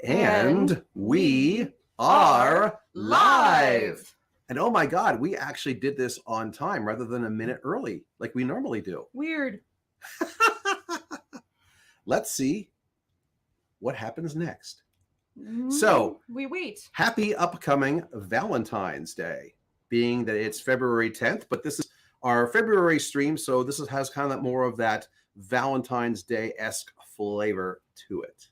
And we are live. And oh my God, we actually did this on time rather than a minute early like we normally do. Weird. Let's see what happens next. So we wait. Happy upcoming Valentine's Day, being that it's February 10th, but this is our February stream, so this has kind of more of that Valentine's Day-esque flavor to it.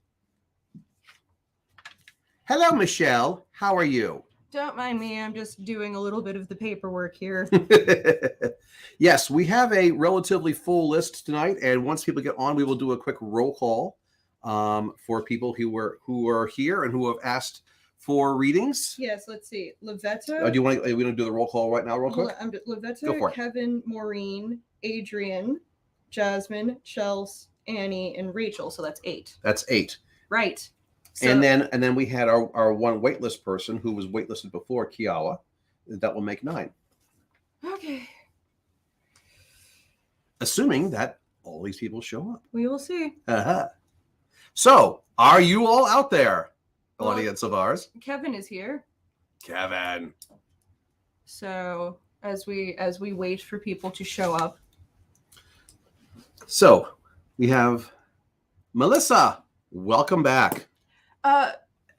Hello, Michelle. How are you? Don't mind me. I'm just doing a little bit of the paperwork here. Yes, we have a relatively full list tonight, and once people get on, we will do a quick roll call for people who are here and who have asked for readings. Yes, let's see. Lavetta. Do you want to do the roll call right now, real quick? Lavetta, Kevin, Maureen, Adrian, Jasmine, Chelsea, Annie, and Rachel. So that's 8. That's 8. Right. So, and then we had our one waitlist person who was waitlisted before, Kiawa. That will make 9. Okay. Assuming that all these people show up. We will see. Uh-huh. So, are you all out there, audience of ours? Kevin is here. Kevin. So, as we wait for people to show up. So, we have Melissa. Welcome back.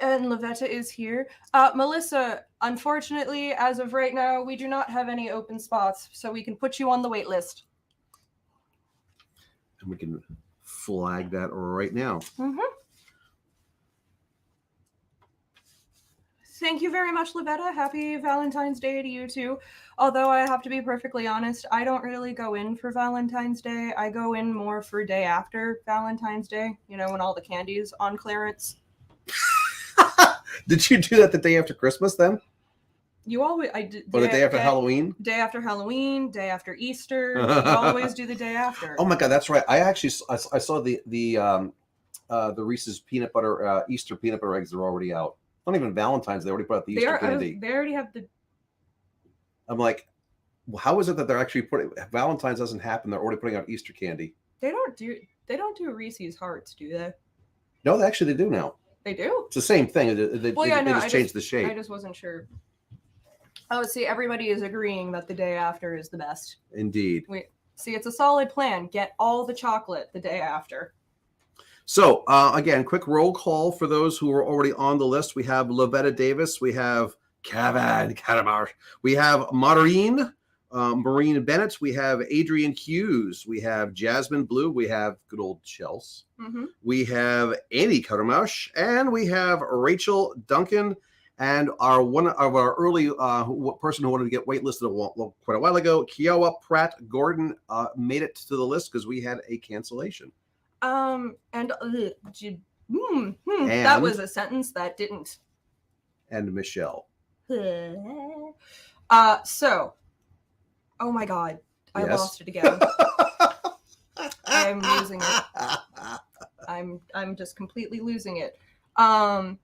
And Lavetta is here. Melissa, unfortunately, as of right now, we do not have any open spots, so we can put you on the wait list. And we can flag that right now. Mm-hmm. Thank you very much, Lavetta. Happy Valentine's Day to you too. Although I have to be perfectly honest, I don't really go in for Valentine's Day. I go in more for day after Valentine's Day, when all the candy's on clearance. Did you do that the day after Christmas then? I did. Or the day after Halloween? Day after Halloween, day after Easter. You always do the day after. Oh my God, that's right. I saw the Reese's peanut butter Easter peanut butter eggs are already out. Not even Valentine's. They already put out the Easter candy. They already have the. I'm like, well, how is it that they're actually putting Valentine's doesn't happen? They're already putting out Easter candy. They don't do Reese's Hearts, do they? No, they do now. They do. It's the same thing. They just changed the shape. I just wasn't sure. Oh, see, everybody is agreeing that the day after is the best. Indeed. See, it's a solid plan. Get all the chocolate the day after. So, again, quick roll call for those who are already on the list. We have Lavetta Davis. We have Kevin Katamar. We have Maureen Bennett. We have Adrian Hughes. We have Jasmine Blue. We have good old Chelsea. Mm-hmm. We have Annie Katamaush. And we have Rachel Duncan. And one of our early person who wanted to get waitlisted quite a while ago, Kiowa Pratt Gordon, made it to the list because we had a cancellation. And that was a sentence that didn't. And Michelle. So, oh my God, I lost it again. I'm losing it. I'm just completely losing it. There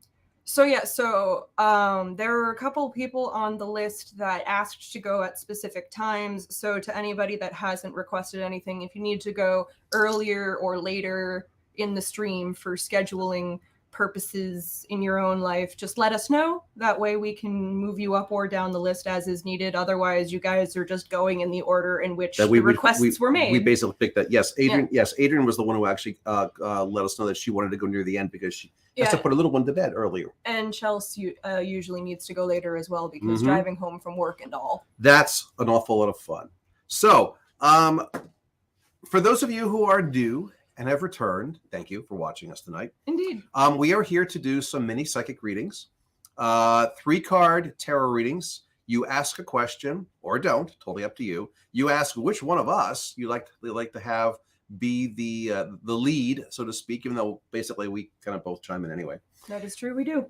were a couple people on the list that asked to go at specific times. So to anybody that hasn't requested anything, if you need to go earlier or later in the stream for scheduling purposes in your own life, just let us know. That way we can move you up or down the list as is needed. Otherwise, you guys are just going in the order in which the requests were made. We basically picked that. Yes, Adrian. Yeah. Yes, Adrian was the one who actually let us know that she wanted to go near the end because she has to put a little one to bed earlier. And Chelsea usually needs to go later as well because driving home from work and all. That's an awful lot of fun. So, for those of you who are new and have returned, thank you for watching us tonight. Indeed. We are here to do some mini psychic readings, 3-card tarot readings. You ask a question or don't, totally up to you. You ask which one of us you like to have be the lead, so to speak, even though basically we kind of both chime in anyway. That is true, we do.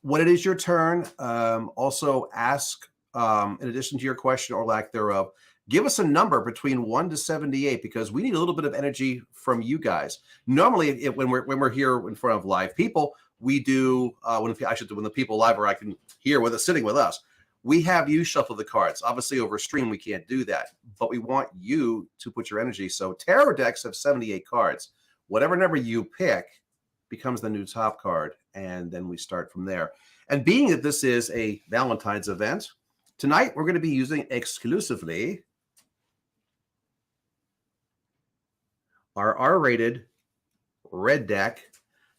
When it is your turn, also ask, in addition to your question or lack thereof, give us a number between 1 to 78 because we need a little bit of energy from you guys. Normally, when we're here in front of live people, we do when the people live are I can hear with us sitting with us. We have you shuffle the cards. Obviously, over stream we can't do that, but we want you to put your energy. So tarot decks have 78 cards. Whatever number you pick, becomes the new top card, and then we start from there. And being that this is a Valentine's event, tonight we're going to be using exclusively our R-rated red deck,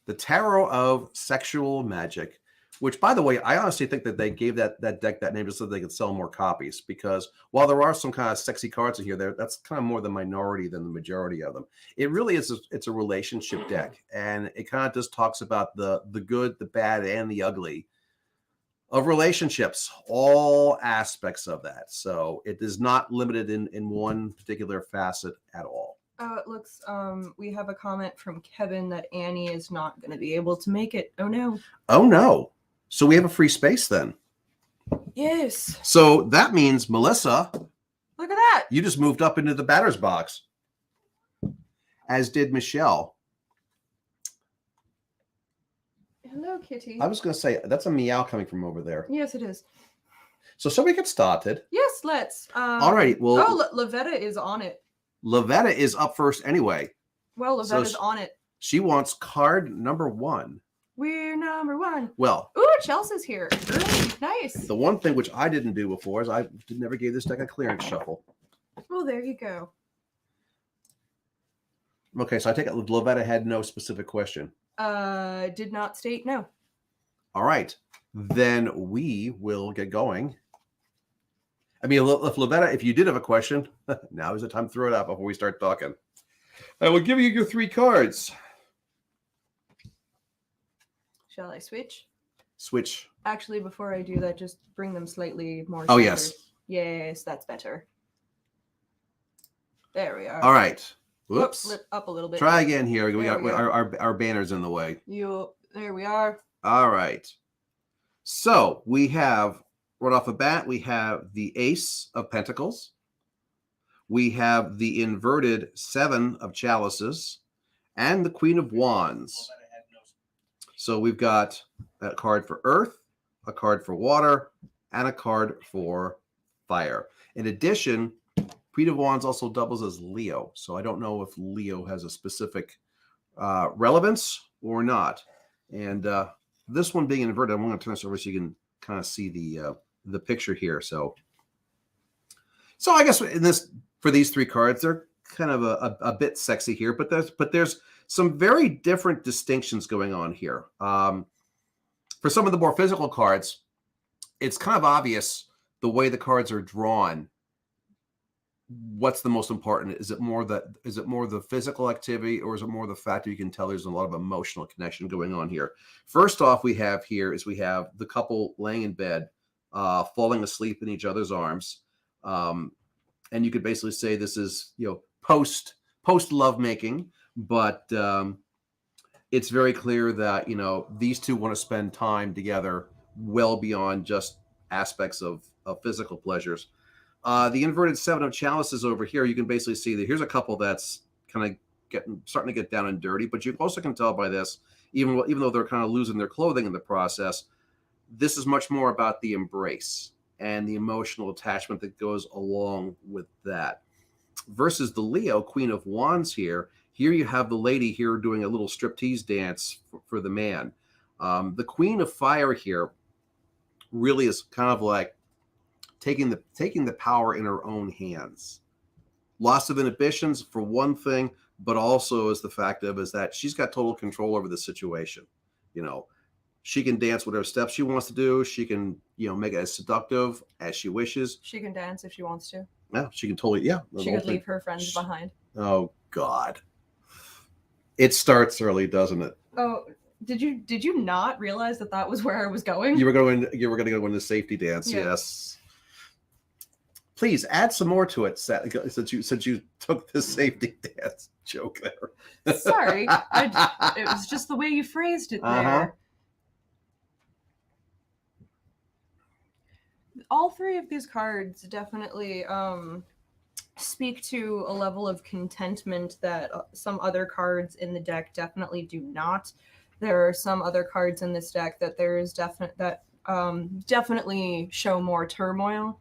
the Tarot of Sexual Magic, which, by the way, I honestly think that they gave that deck that name just so they could sell more copies, because while there are some kind of sexy cards in here, that's kind of more the minority than the majority of them. It really is it's a relationship deck, and it kind of just talks about the good, the bad, and the ugly of relationships, all aspects of that. So it is not limited in one particular facet at all. Oh, it looks, we have a comment from Kevin that Annie is not going to be able to make it. Oh, no. Oh, no. So we have a free space then. Yes. So that means, Melissa, look at that. You just moved up into the batter's box, as did Michelle. Hello, Kitty. I was going to say, that's a meow coming from over there. Yes, it is. So shall we get started? Yes, let's. All right. Well, Lavetta is on it. Lavetta is up first anyway. Well, Lavetta's on it. She wants card number 1. We're number 1. Well, ooh, Chelsea's here. Early. Nice. The one thing which I didn't do before is I never gave this deck a clearance shuffle. Well, there you go. Okay, so I take it Lavetta had no specific question. Did not state no. All right, then we will get going. I mean, if Lavetta, if you did have a question, now is the time to throw it out before we start talking. I will give you your 3 cards. Shall I switch? Switch. Actually, before I do that, just bring them slightly more. Oh, yes. Yes, that's better. There we are. All right. Whoops. Flip up a little bit. Try again here. We got our banners in the way. There we are. All right. So we have, right off the bat, we have the Ace of Pentacles. We have the inverted 7 of Chalices and the Queen of Wands. So we've got a card for Earth, a card for Water, and a card for Fire. In addition, Queen of Wands also doubles as Leo. So I don't know if Leo has a specific relevance or not. And this one being inverted, I'm going to turn this over so you can kind of see the picture here. So I guess for these 3 cards, they're kind of a bit sexy here, but there's some very different distinctions going on here. For some of the more physical cards, it's kind of obvious the way the cards are drawn. What's the most important? Is it more the physical activity, or is it more the fact that you can tell there's a lot of emotional connection going on here? First off, we have the couple laying in bed, falling asleep in each other's arms. And you could basically say this is, post lovemaking, but it's very clear that, these two want to spend time together well beyond just aspects of physical pleasures. The inverted 7 of Chalices over here, you can basically see that here's a couple that's kind of starting to get down and dirty, but you also can tell by this, even though they're kind of losing their clothing in the process, this is much more about the embrace and the emotional attachment that goes along with that. Versus the Leo, Queen of Wands here you have the lady here doing a little striptease dance for the man. The Queen of Fire here really is kind of like taking the power in her own hands. Loss of inhibitions for one thing, but also is the fact is that she's got total control over the situation. She can dance whatever steps she wants to do. She can, make it as seductive as she wishes. She can dance if she wants to. Yeah, she can totally, yeah. She could leave her friends behind. Oh, God. It starts early, doesn't it? Oh, did you not realize that was where I was going? You were going to go in the safety dance, yeah. Yes. Please add some more to it, since you took the safety dance joke there. Sorry, it was just the way you phrased it there. All 3 of these cards definitely speak to a level of contentment that some other cards in the deck definitely do not. There are some other cards in this deck that definitely show more turmoil.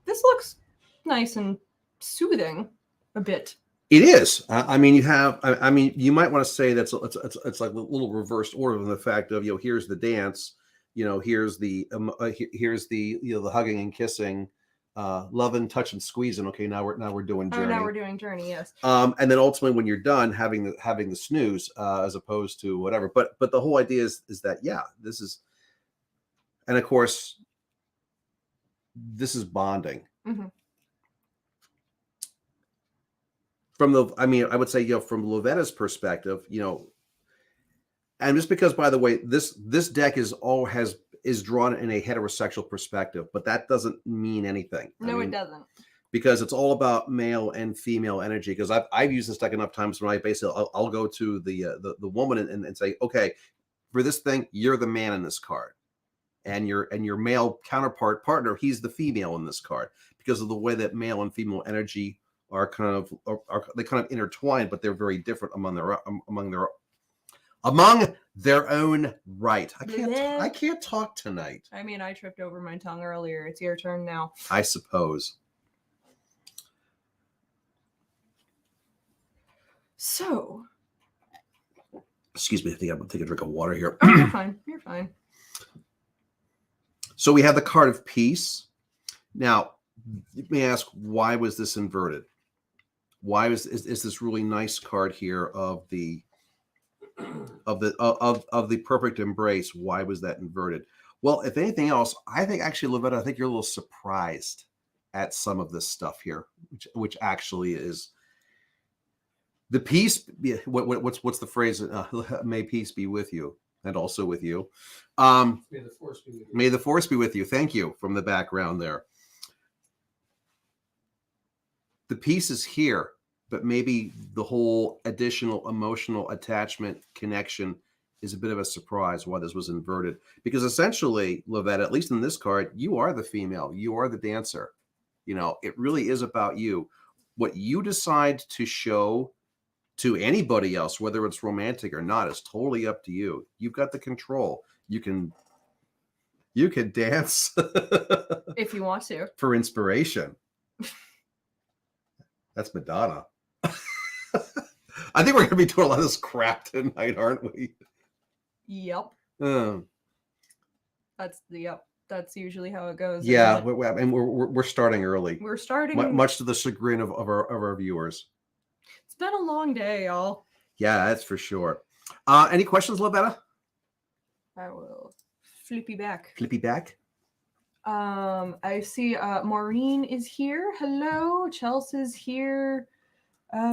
This looks nice and soothing a bit. It is. I mean, you have. I mean, you might want to say it's like a little reversed order than the fact of here's the dance, here's here's the the hugging and kissing, loving, touching, squeezing. Okay, now we're doing Oh, now journey. we're doing journey. Yes. And then ultimately when you're done having the snooze as opposed to whatever. But the whole idea is that this is, and of course this is bonding. Mm-hmm. I mean, I would say, from Lovetta's perspective, and just because, by the way, this deck is drawn in a heterosexual perspective, but that doesn't mean anything. No, it doesn't. Because it's all about male and female energy. Because I've used this deck enough times when I basically I'll go to the woman and say, okay, for this thing, you're the man in this card, and your male counterpart partner, he's the female in this card, because of the way that male and female energy are they kind of intertwined, but they're very different among their own right. I can't talk tonight. I mean, I tripped over my tongue earlier. It's your turn now. I suppose. So, excuse me, I think I'm gonna take a drink of water here. Oh, you're fine. You're fine. So we have the card of peace. Now, you may ask, why was this inverted? Why is this really nice card here of the perfect embrace? Why was that inverted? Well, if anything else, I think actually, Lovetta, I think you're a little surprised at some of this stuff here, which actually is the peace. What's the phrase? May peace be with you, and also with you. May the force be with you. May the force be with you. Thank you, from the background there. The peace is here, but maybe the whole additional emotional attachment connection is a bit of a surprise why this was inverted. Because essentially, Lovetta, at least in this card, you are the female. You are the dancer. It really is about you. What you decide to show to anybody else, whether it's romantic or not, is totally up to you. You've got the control. You can dance if you want to, for inspiration. That's Madonna. I think we're going to be doing a lot of this crap tonight, aren't we? Yep. That's usually how it goes. Yeah, and we're starting early. We're starting much to the chagrin of our viewers. It's been a long day, y'all. Yeah, that's for sure. Any questions, Lovetta? I will flip you back. Flip you back. I see Maureen is here. Hello. Chelsea's here. So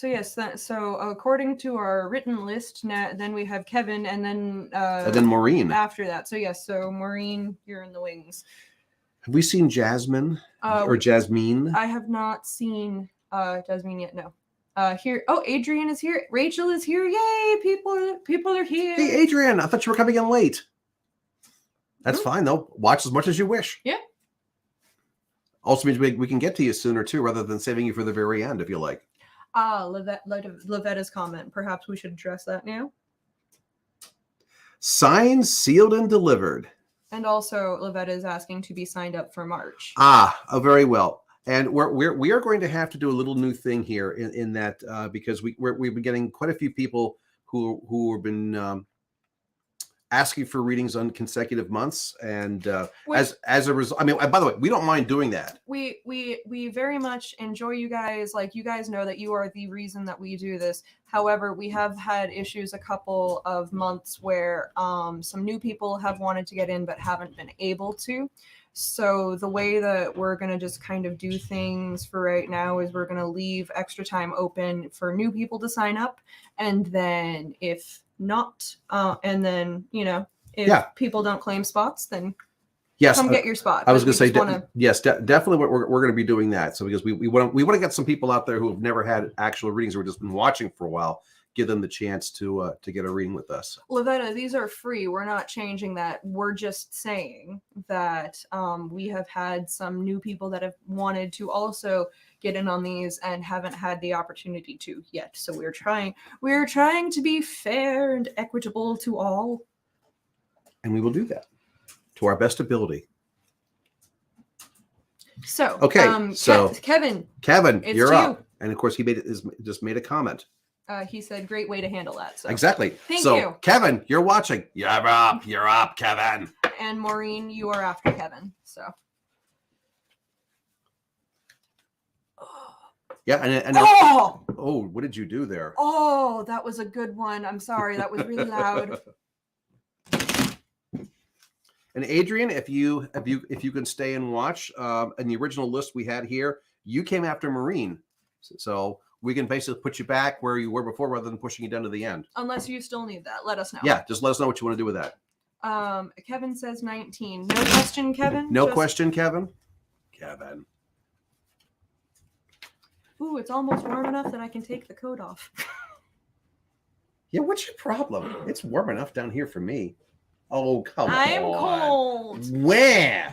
yes, so according to our written list, then we have Kevin, and then Maureen after that. So yes, so Maureen, you're in the wings. Have we seen Jasmine or Jasmine? I have not seen Jasmine yet. No. Here. Oh, Adrian is here. Rachel is here. Yay! People are here. Hey, Adrian, I thought you were coming in late. That's fine though. Watch as much as you wish. Yeah. Also means we can get to you sooner too, rather than saving you for the very end, if you like. Lovetta's comment. Perhaps we should address that now. Signed, sealed, and delivered. And also, Lovetta is asking to be signed up for March. Very well. And we are going to have to do a little new thing here in that because we've been getting quite a few people who have been asking for readings on consecutive months, and as a result, I mean, by the way, we don't mind doing that. We very much enjoy you guys. Like, you guys know that you are the reason that we do this. However, we have had issues a couple of months where some new people have wanted to get in but haven't been able to. So the way that we're going to just kind of do things for right now is we're going to leave extra time open for new people to sign up. And then if not, and then, if people don't claim spots, then come get your spot. I was going to say, yes, definitely we're going to be doing that. So because we want to get some people out there who have never had actual readings or just been watching for a while, give them the chance to get a reading with us. Lovetta, these are free. We're not changing that. We're just saying that we have had some new people that have wanted to also get in on these and haven't had the opportunity to yet. So we're trying to be fair and equitable to all. And we will do that to our best ability. So, Okay, so Kevin, Kevin, it's you're to up. you. And of course, he just made a comment. He said, "Great way to handle that." So Exactly. Thank so, you. Kevin, you're watching. You're up, Kevin. And Maureen, you are after Kevin. So. Yeah, and Oh, what did you do there? oh, that was a good one. I'm sorry, that was really loud. And Adrian, if you can stay and watch, in the original list we had here, you came after Maureen, so we can basically put you back where you were before, rather than pushing you down to the end. Unless you still need that, let us know. Yeah, just let us know what you want to do with that. Kevin says 19. No question, Kevin. No question, Kevin. Kevin. Ooh, it's almost warm enough that I can take the coat off. Yeah, what's your problem? It's warm enough down here for me. Oh, come on. I'm cold. Wah!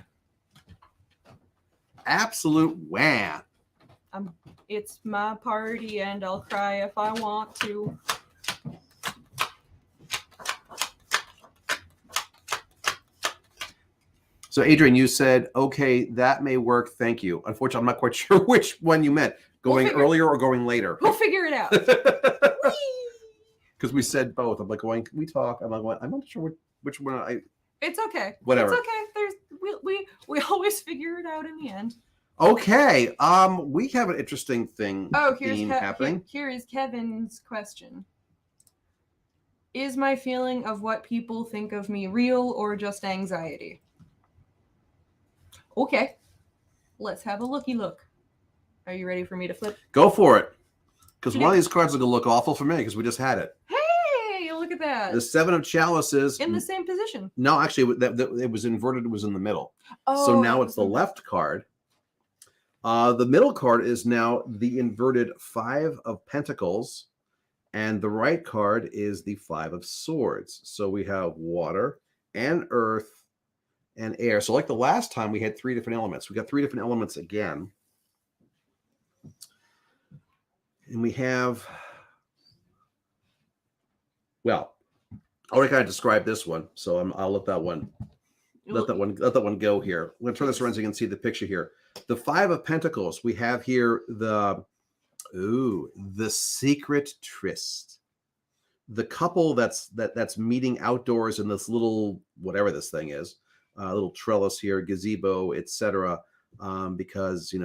Absolute wah. It's my party and I'll cry if I want to. So, Adrian, you said, okay, that may work. Thank you. Unfortunately, I'm not quite sure which one you meant. Going earlier or going later? We'll figure it out. Because we said both. I'm like, going, can we talk? I'm like, I'm not sure which one It's okay. Whatever. It's okay. We always figure it out in the end. Okay. We have an interesting thing happening. Here is Kevin's question. Is my feeling of what people think of me real or just anxiety? Okay. Let's have a looky look. Are you ready for me to flip? Go for it. Because one of these cards is going to look awful for me because we just had it. Hey, look at that. The Seven of Chalices. In the same position. No, actually, it was inverted. It was in the middle. Oh, so now it's the left card. The middle card is now the inverted Five of Pentacles. And the right card is the Five of Swords. So we have water and earth and air. So like the last time, we had three different elements. We got three different elements again. And we have, well, I already kind of described this one, so I'll let that one go here. I'm going to turn this around so you can see the picture here. The Five of Pentacles, we have here the secret tryst. The couple that's meeting outdoors in this little, whatever this thing is, little trellis here, gazebo, etc. Because,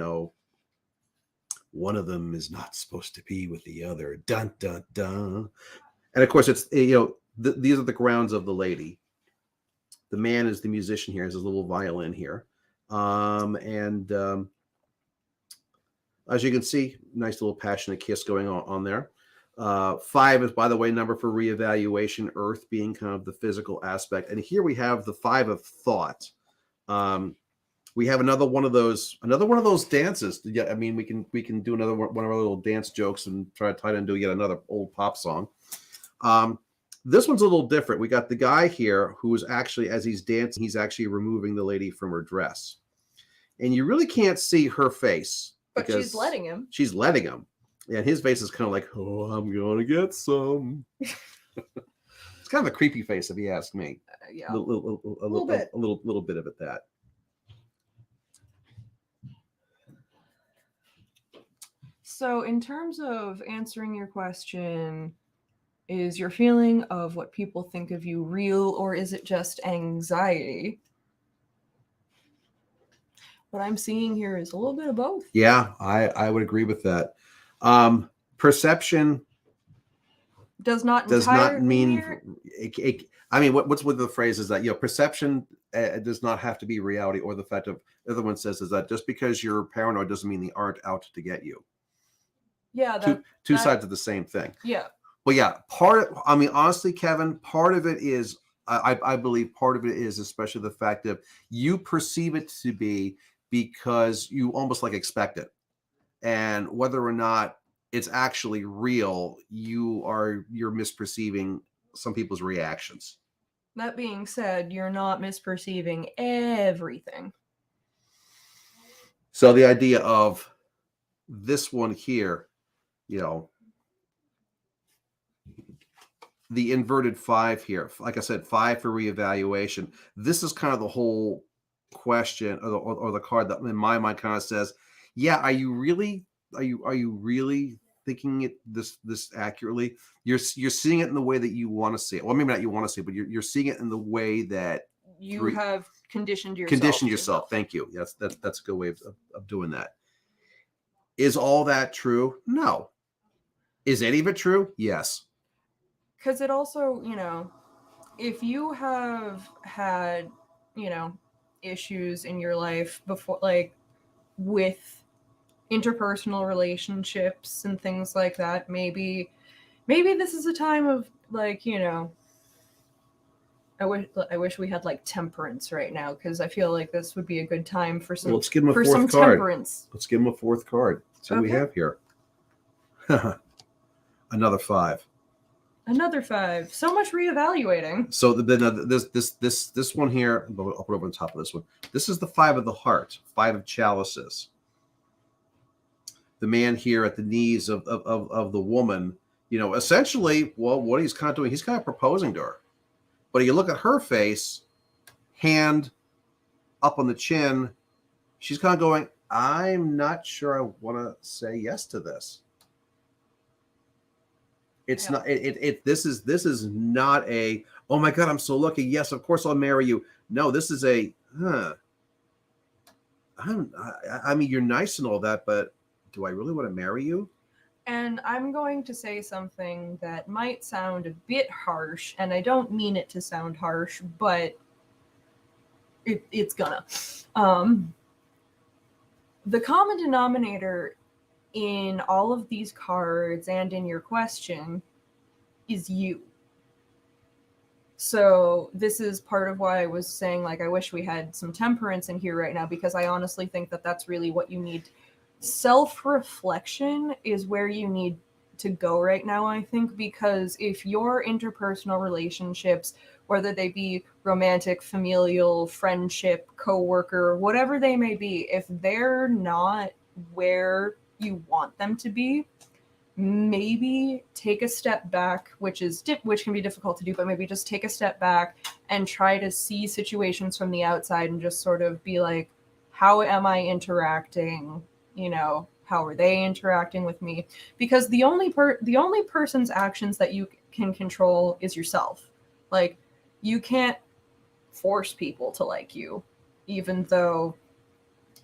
one of them is not supposed to be with the other. Dun, dun, dun. And of course, it's, these are the grounds of the lady. The man is the musician here, has his little violin here. As you can see, nice little passionate kiss going on there. 5 is, by the way, number for reevaluation, earth being kind of the physical aspect. And here we have the 5 of thought. We have another one of those dances. Yeah, I mean, we can do another one of our little dance jokes and try to tie it into yet another old pop song. This one's a little different. We got the guy here who is actually, as he's dancing, he's actually removing the lady from her dress. And you really can't see her face. But she's letting him. She's letting him. And his face is kind of like, oh, I'm going to get some. It's kind of a creepy face, if you ask me. Yeah. A little bit of it, that. So in terms of answering your question, is your feeling of what people think of you real, or is it just anxiety? What I'm seeing here is a little bit of both. Yeah, I would agree with that. Perception does not mean I mean, what's with the phrase is that, perception does not have to be reality, or the fact of, the other one says is that just because you're paranoid doesn't mean they aren't out to get you. Yeah, two sides of the same thing. Yeah. But yeah, honestly, Kevin, part of it is, I believe part of it is especially the fact that you perceive it to be because you almost like expect it. And whether or not it's actually real, you're misperceiving some people's reactions. That being said, you're not misperceiving everything. So the idea of this one here, the inverted 5 here, like I said, 5 for reevaluation. This is kind of the whole question or the card that in my mind kind of says, yeah, are you really thinking it this accurately? You're seeing it in the way that you want to see it. Well, maybe not you want to see it, but you're seeing it in the way that you have conditioned yourself. Thank you. Yes, that's a good way of doing that. Is all that true? No. Is any of it true? Yes. Because it also, if you have had, issues in your life before, like with interpersonal relationships and things like that, maybe this is a time of like, I wish we had like temperance right now, because I feel like this would be a good time for some. Well, let's give him a for fourth some card. temperance. Let's give him a fourth card. So we have here. Another 5. Another 5. So much reevaluating. So then this one here, I'll put over on top of this one. This is the 5 of the heart, 5 of chalices. The man here at the knees of the woman, essentially, well, what he's kind of doing, he's kind of proposing to her. But you look at her face, hand up on the chin, she's kind of going, I'm not sure I want to say yes to this. It's not this is not a, oh my God, I'm so lucky. Yes, of course I'll marry you. No, this is a, I mean, you're nice and all that, but do I really want to marry you? And I'm going to say something that might sound a bit harsh, and I don't mean it to sound harsh, but it's gonna. The common denominator in all of these cards and in your question is you. So this is part of why I was saying, like, I wish we had some temperance in here right now, because I honestly think that that's really what you need. Self-reflection is where you need to go right now, I think, because if your interpersonal relationships, whether they be romantic, familial, friendship, co-worker, whatever they may be, if they're not where you want them to be, maybe take a step back, which can be difficult to do, but maybe just take a step back and try to see situations from the outside and just sort of be like, how am I interacting? How are they interacting with me? Because the only person's actions that you can control is yourself. Like, you can't force people to like you, even though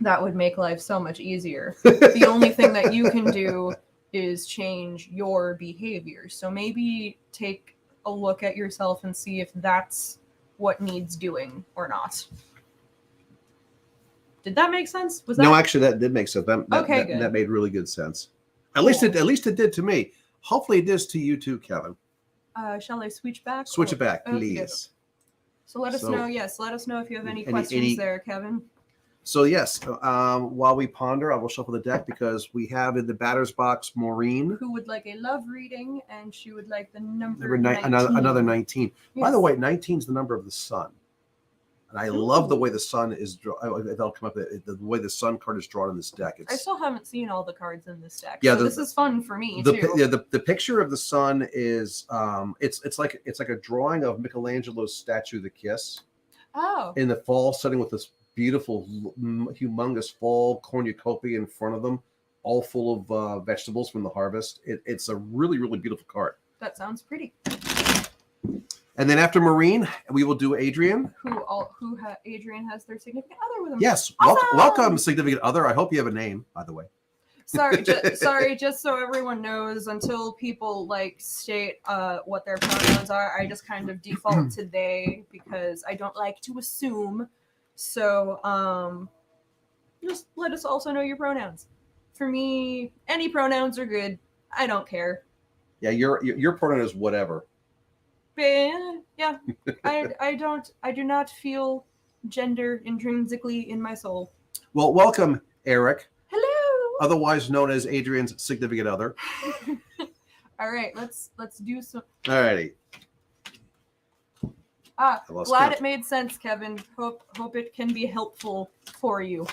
that would make life so much easier. The only thing that you can do is change your behavior. So maybe take a look at yourself and see if that's what needs doing or not. Did that make sense? No, actually, that did make sense. Good. That made really good sense. At least it did to me. Hopefully, it does to you too, Kevin. Shall I switch back? Switch it back, please. So let us know. Yes, let us know if you have any questions there, Kevin. So yes, while we ponder, I will shuffle the deck because we have in the batter's box Maureen, who would like a love reading, and she would like the number 19. Another 19. Yes. By the way, 19 is the number of the sun. And I love the way the sun is drawn. That'll come up. The way the sun card is drawn in this deck. I still haven't seen all the cards in this deck. Yeah, so this is fun for me too. The picture of the sun is it's like a drawing of Michelangelo's statue, The Kiss. Oh. In the fall setting with this beautiful, humongous fall cornucopia in front of them, all full of vegetables from the harvest. It's a really, really beautiful card. That sounds pretty. And then after Maureen, we will do Adrian. Adrian has their significant other with him. Yes, awesome! Welcome, significant other. I hope you have a name, by the way. Sorry, just so everyone knows, until people state what their pronouns are, I just kind of default to they because I don't like to assume. So just let us also know your pronouns. For me, any pronouns are good. I don't care. Yeah, your pronoun is whatever. Yeah, I do not feel gender intrinsically in my soul. Well, welcome, Eric. Hello. Otherwise known as Adrian's significant other. All right, let's do some. All righty. Glad it made sense, Kevin. Hope it can be helpful for you.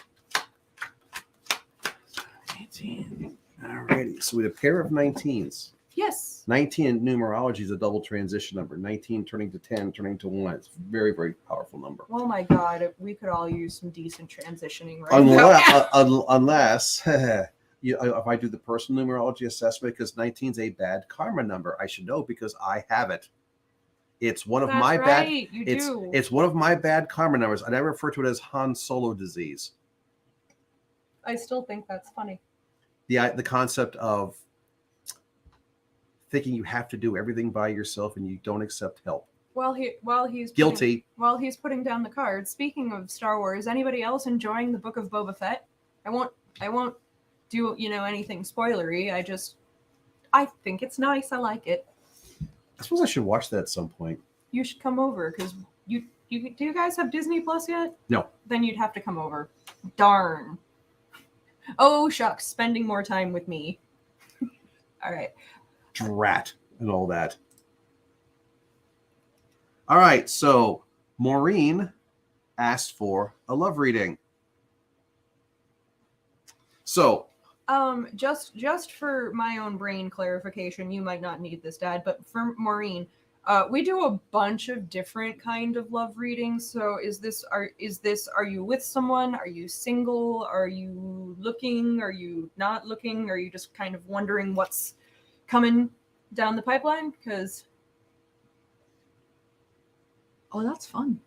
18. All righty. So we have a pair of 19s. Yes. 19 in numerology is a double transition number. 19 turning to 10, turning to 1. It's a very, very powerful number. Oh my God, we could all use some decent transitioning right now. Unless if I do the personal numerology assessment, because 19 is a bad karma number, I should know because I have it. It's one of That's my right, bad. you It's do. it's one of my bad karma numbers, and I refer to it as Han Solo disease. I still think that's funny. The concept of thinking you have to do everything by yourself and you don't accept help. While he's Guilty. While he's putting down the cards. Speaking of Star Wars, anybody else enjoying the Book of Boba Fett? I won't do anything spoilery. I think it's nice. I like it. I suppose I should watch that at some point. You should come over because do you guys have Disney Plus yet? No. Then you'd have to come over. Darn. Oh shucks, spending more time with me. All right. Drat and all that. All right, so Maureen asked for a love reading. So, just for my own brain clarification, you might not need this, Dad, but for Maureen, we do a bunch of different kind of love readings. So are you with someone? Are you single? Are you looking? Are you not looking? Are you just kind of wondering what's coming down the pipeline? Because that's fun.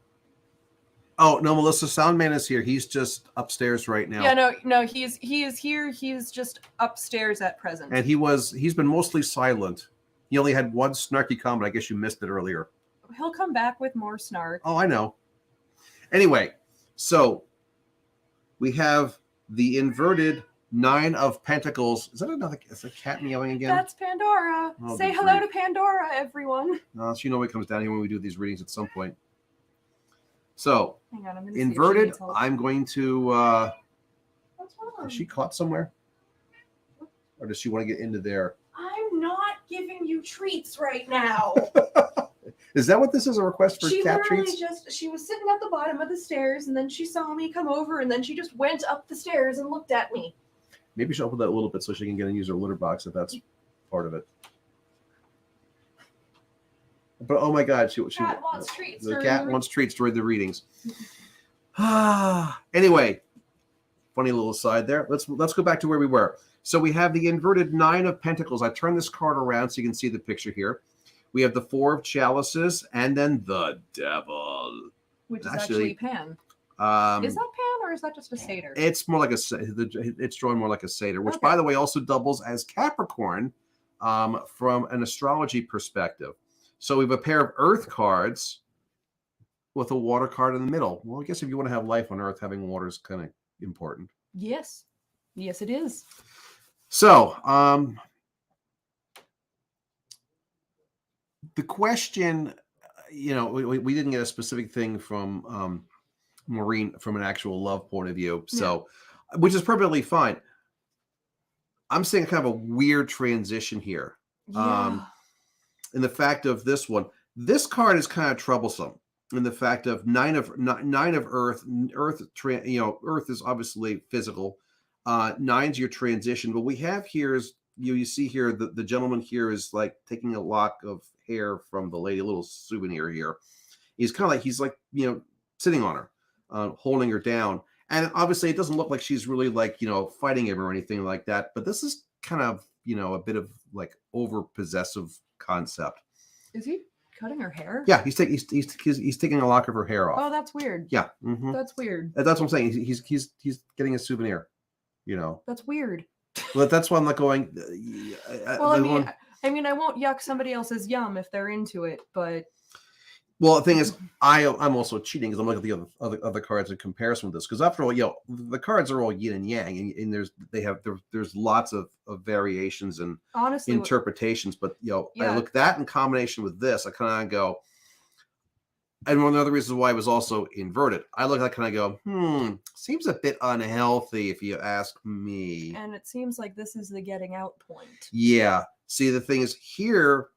oh no, Melissa, Soundman is here. He's just upstairs right now. Yeah, no, he is here. He's just upstairs at present. And he's been mostly silent. He only had one snarky comment. I guess you missed it earlier. He'll come back with more snark. Oh, I know. Anyway, so we have the inverted 9 of Pentacles. Is a cat meowing again? That's Pandora. Oh, Say hello to Pandora, everyone. She always comes down here when we do these readings at some point. So, hang on, I'm gonna inverted, I'm going to... What's wrong? Is she caught somewhere? Or does she want to get into there? I'm not giving you treats right now. Is that what this is, a request for cat treats? She was sitting at the bottom of the stairs, and then she saw me come over, and then she just went up the stairs and looked at me. Maybe she'll open that a little bit so she can get and use her litter box if that's part of it. But oh my God, the cat wants treats. The cat wants treats during the readings. Anyway, funny little aside there. Let's go back to where we were. So we have the inverted 9 of Pentacles. I turn this card around so you can see the picture here. We have the 4 of Chalices and then the Devil, which is actually Pan. Is that Pan or is that just a satyr? It's more like it's drawn more like a satyr, which by the way also doubles as Capricorn from an astrology perspective. So we have a pair of Earth cards with a water card in the middle. Well, I guess if you want to have life on Earth, having water is kind of important. Yes, it is. So the question, we didn't get a specific thing from Maureen from an actual love point of view, so which is perfectly fine. I'm seeing kind of a weird transition here. In the fact of this one, this card is kind of troublesome. In the fact of 9 of Earth, Earth is obviously physical. 9's your transition, but we have here is you see here the gentleman here is like taking a lock of hair from the lady, a little souvenir here. He's like sitting on her, holding her down, and obviously it doesn't look like she's really like fighting him or anything like that. But this is kind of a bit of like over possessive concept. Is he cutting her hair? Yeah, he's taking a lock of her hair off. Oh, that's weird. Yeah, that's weird. That's what I'm saying. He's getting a souvenir. That's weird. Well, that's why I'm not going. Well, I mean, I won't yuck somebody else's yum if they're into it, but. Well, the thing is, I'm also cheating because I'm looking at the other cards in comparison with this. Because after all, the cards are all yin and yang, and there's lots of variations and honestly interpretations. But I look at that in combination with this, I kind of go. And one of the other reasons why it was also inverted, I look at that kind of go, seems a bit unhealthy if you ask me. And it seems like this is the getting out point. Yeah. See, the thing is here.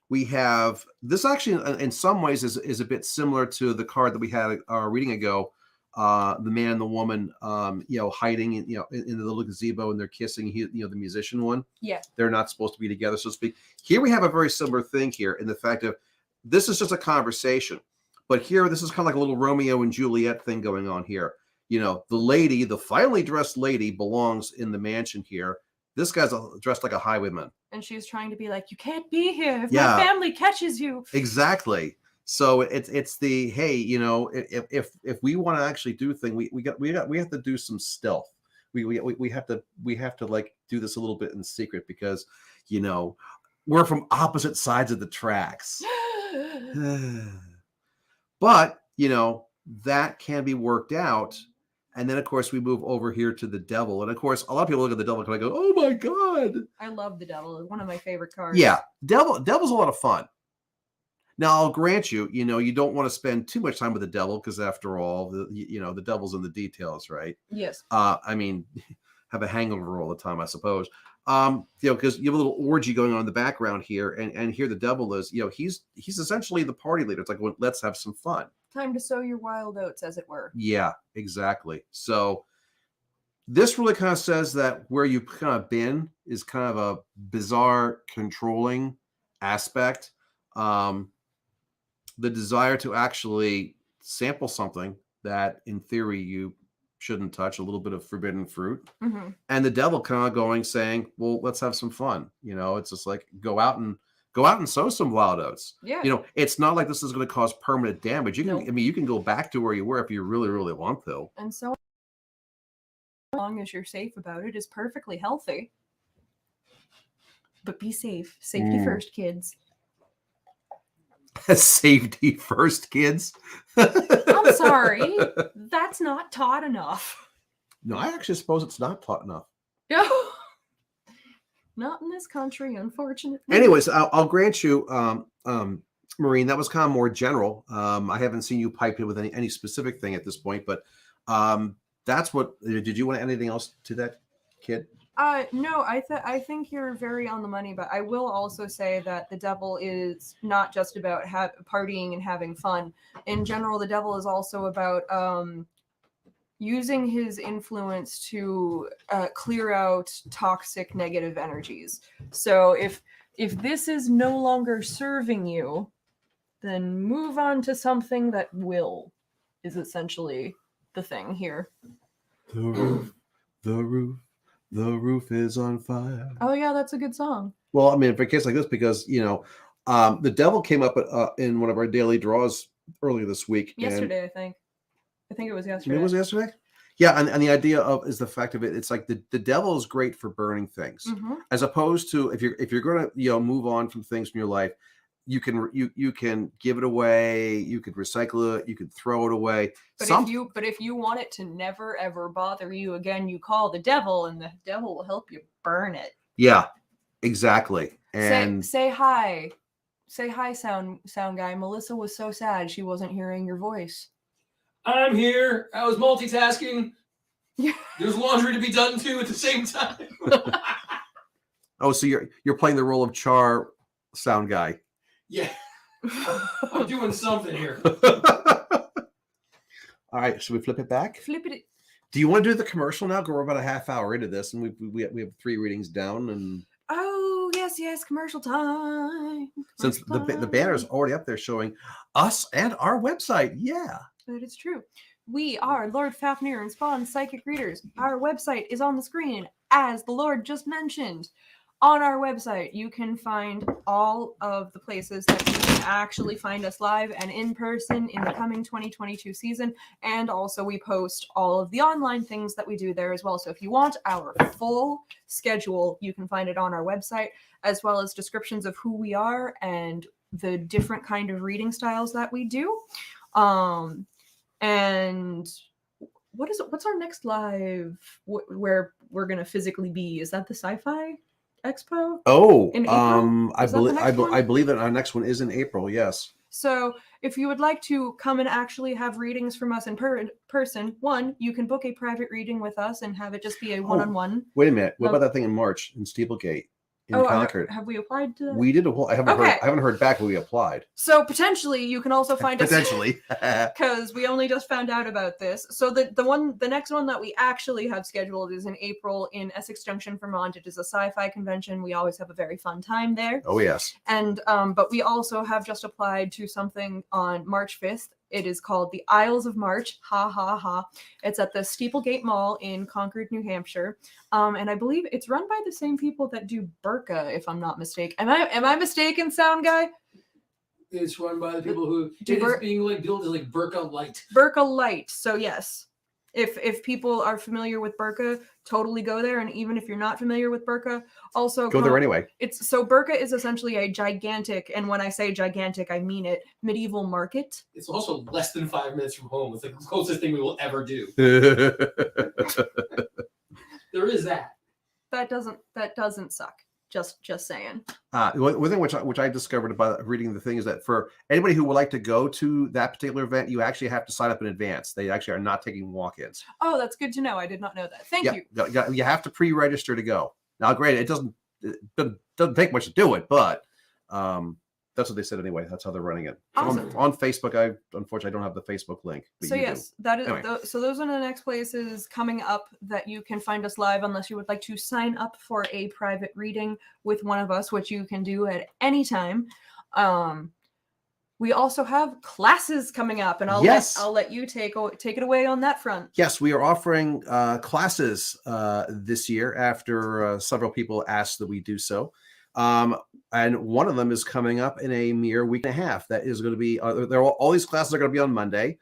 We have this actually in some ways is a bit similar to the card that we had a reading ago the man and the woman, hiding in the little gazebo, and they're kissing. The musician one. Yeah. They're not supposed to be together, so to speak. Here we have a very similar thing here in the fact of this is just a conversation, but here this is kind of like a little Romeo and Juliet thing going on here. The lady, the finely dressed lady, belongs in the mansion here. This guy's dressed like a highwayman, and she's trying to be like, you can't be here if Yeah. my family catches you. Exactly. So it's the, hey, if we want to actually do things, we have to do some stealth. We have to like do this a little bit in secret because we're from opposite sides of the tracks. But that can be worked out. And then of course we move over here to the devil. And of course a lot of people look at the devil and go, oh my God. I love the devil. It's one of my favorite cards. Yeah. Devil's a lot of fun. Now, I'll grant you, you don't want to spend too much time with the devil because, after all, the devil's in the details, right? Yes. I mean, have a hangover all the time, I suppose. Because you have a little orgy going on in the background here, and here the devil is. He's essentially the party leader. It's like, well, let's have some fun. Time to sow your wild oats, as it were. Yeah, exactly. So this really kind of says that where you've kind of been is kind of a bizarre, controlling aspect. The desire to actually sample something that in theory you shouldn't touch, a little bit of forbidden fruit, Mm-hmm. and the devil kind of saying, well, let's have some fun. It's just like go out and sow some wild oats. Yeah. It's not like this is going to cause permanent damage. No. You can go back to where you were if you really, really want to. And so long as you're safe about it is perfectly healthy. But be safe. Safety first, kids. Safety first, kids. I'm sorry. That's not taught enough. No, I actually suppose it's not taught enough. No. Not in this country, unfortunately. Anyways, I'll grant you, Maureen, that was kind of more general. I haven't seen you pipe in with any specific thing at this point, but that's what. Did you want anything else to that, kid? No, I think you're very on the money, but I will also say that the devil is not just about partying and having fun. In general, the devil is also about using his influence to clear out toxic negative energies. So if this is no longer serving you, then move on to something that will, is essentially the thing here. The roof is on fire. Oh yeah, that's a good song. Well, I mean, for a case like this, because the devil came up in one of our daily draws earlier this week. Yesterday, I think it was yesterday. It was yesterday. Yeah, and the idea is the fact of it. It's like the devil is great for burning things, Mm-hmm. as opposed to if you're going to move on from things from your life, you can give it away, you could recycle it, you could throw it away. But if you want it to never ever bother you again, you call the devil, and the devil will help you burn it. Yeah, exactly. And say hi, sound guy. Melissa was so sad she wasn't hearing your voice. I'm here. I was multitasking. Yeah. There's laundry to be done too at the same time. Oh, so you're playing the role of Char, sound guy. Yeah. I'm doing something here. All right, should we flip it back? Flip it. Do you want to do the commercial now? 'Cause we're about a half hour into this, and we have 3 readings down. And Oh yes, commercial time. since the banner's already up there showing us and our website, yeah. That is true. We are Lord Fafnir and Spawn Psychic Readers. Our website is on the screen, as the Lord just mentioned. On our website, you can find all of the places that you can actually find us live and in person in the coming 2022 season. And also we post all of the online things that we do there as well. So if you want our full schedule, you can find it on our website, as well as descriptions of who we are and the different kind of reading styles that we do. And what's our next live where we're going to physically be? Is that the Sci-Fi Expo? Oh, in April? I believe that our next one is in April. Yes. So if you would like to come and actually have readings from us in person, one, you can book a private reading with us and have it just be a one-on-one. Wait a minute. What about that thing in March in Steeplegate? in Concord. Have we applied to that? We did a whole. I haven't heard back, but we applied. So potentially you can also find us Potentially. because we only just found out about this. So the next one that we actually have scheduled is in April in Essex Junction, Vermont. It is a sci-fi convention. We always have a very fun time there. Oh yes. And but we also have just applied to something on March 5th. It is called the Isles of March. Ha ha ha. It's at the Steeplegate Mall in Concord, New Hampshire. And I believe it's run by the same people that do Burka, if I'm not mistaken. Am I mistaken, sound guy? It's run by the people who Do being like billed as like Burka Light. Burka Light. So yes. If people are familiar with Burka, totally go there. And even if you're not familiar with Burka, also Go there anyway. Burka is essentially a gigantic, and when I say gigantic, I mean it, medieval market. It's also less than 5 minutes from home. It's like the closest thing we will ever do. There is that. That doesn't suck. Just saying. One thing which I discovered by reading the thing is that for anybody who would like to go to that particular event, you actually have to sign up in advance. They actually are not taking walk-ins. Oh, that's good to know. I did not know that. Thank you. You have to pre-register to go. Now, granted, it doesn't take much to do it, but that's what they said anyway. That's how they're running it. Awesome. On Facebook, I unfortunately don't have the Facebook link. So yes, that is anyway. so those are the next places coming up that you can find us live, unless you would like to sign up for a private reading with one of us, which you can do at any time. We also have classes coming up, and I'll let you take it away on that front. Yes, we are offering classes this year after several people asked that we do so. And one of them is coming up in a mere week and a half. That is going to be, all these classes are going to be on Monday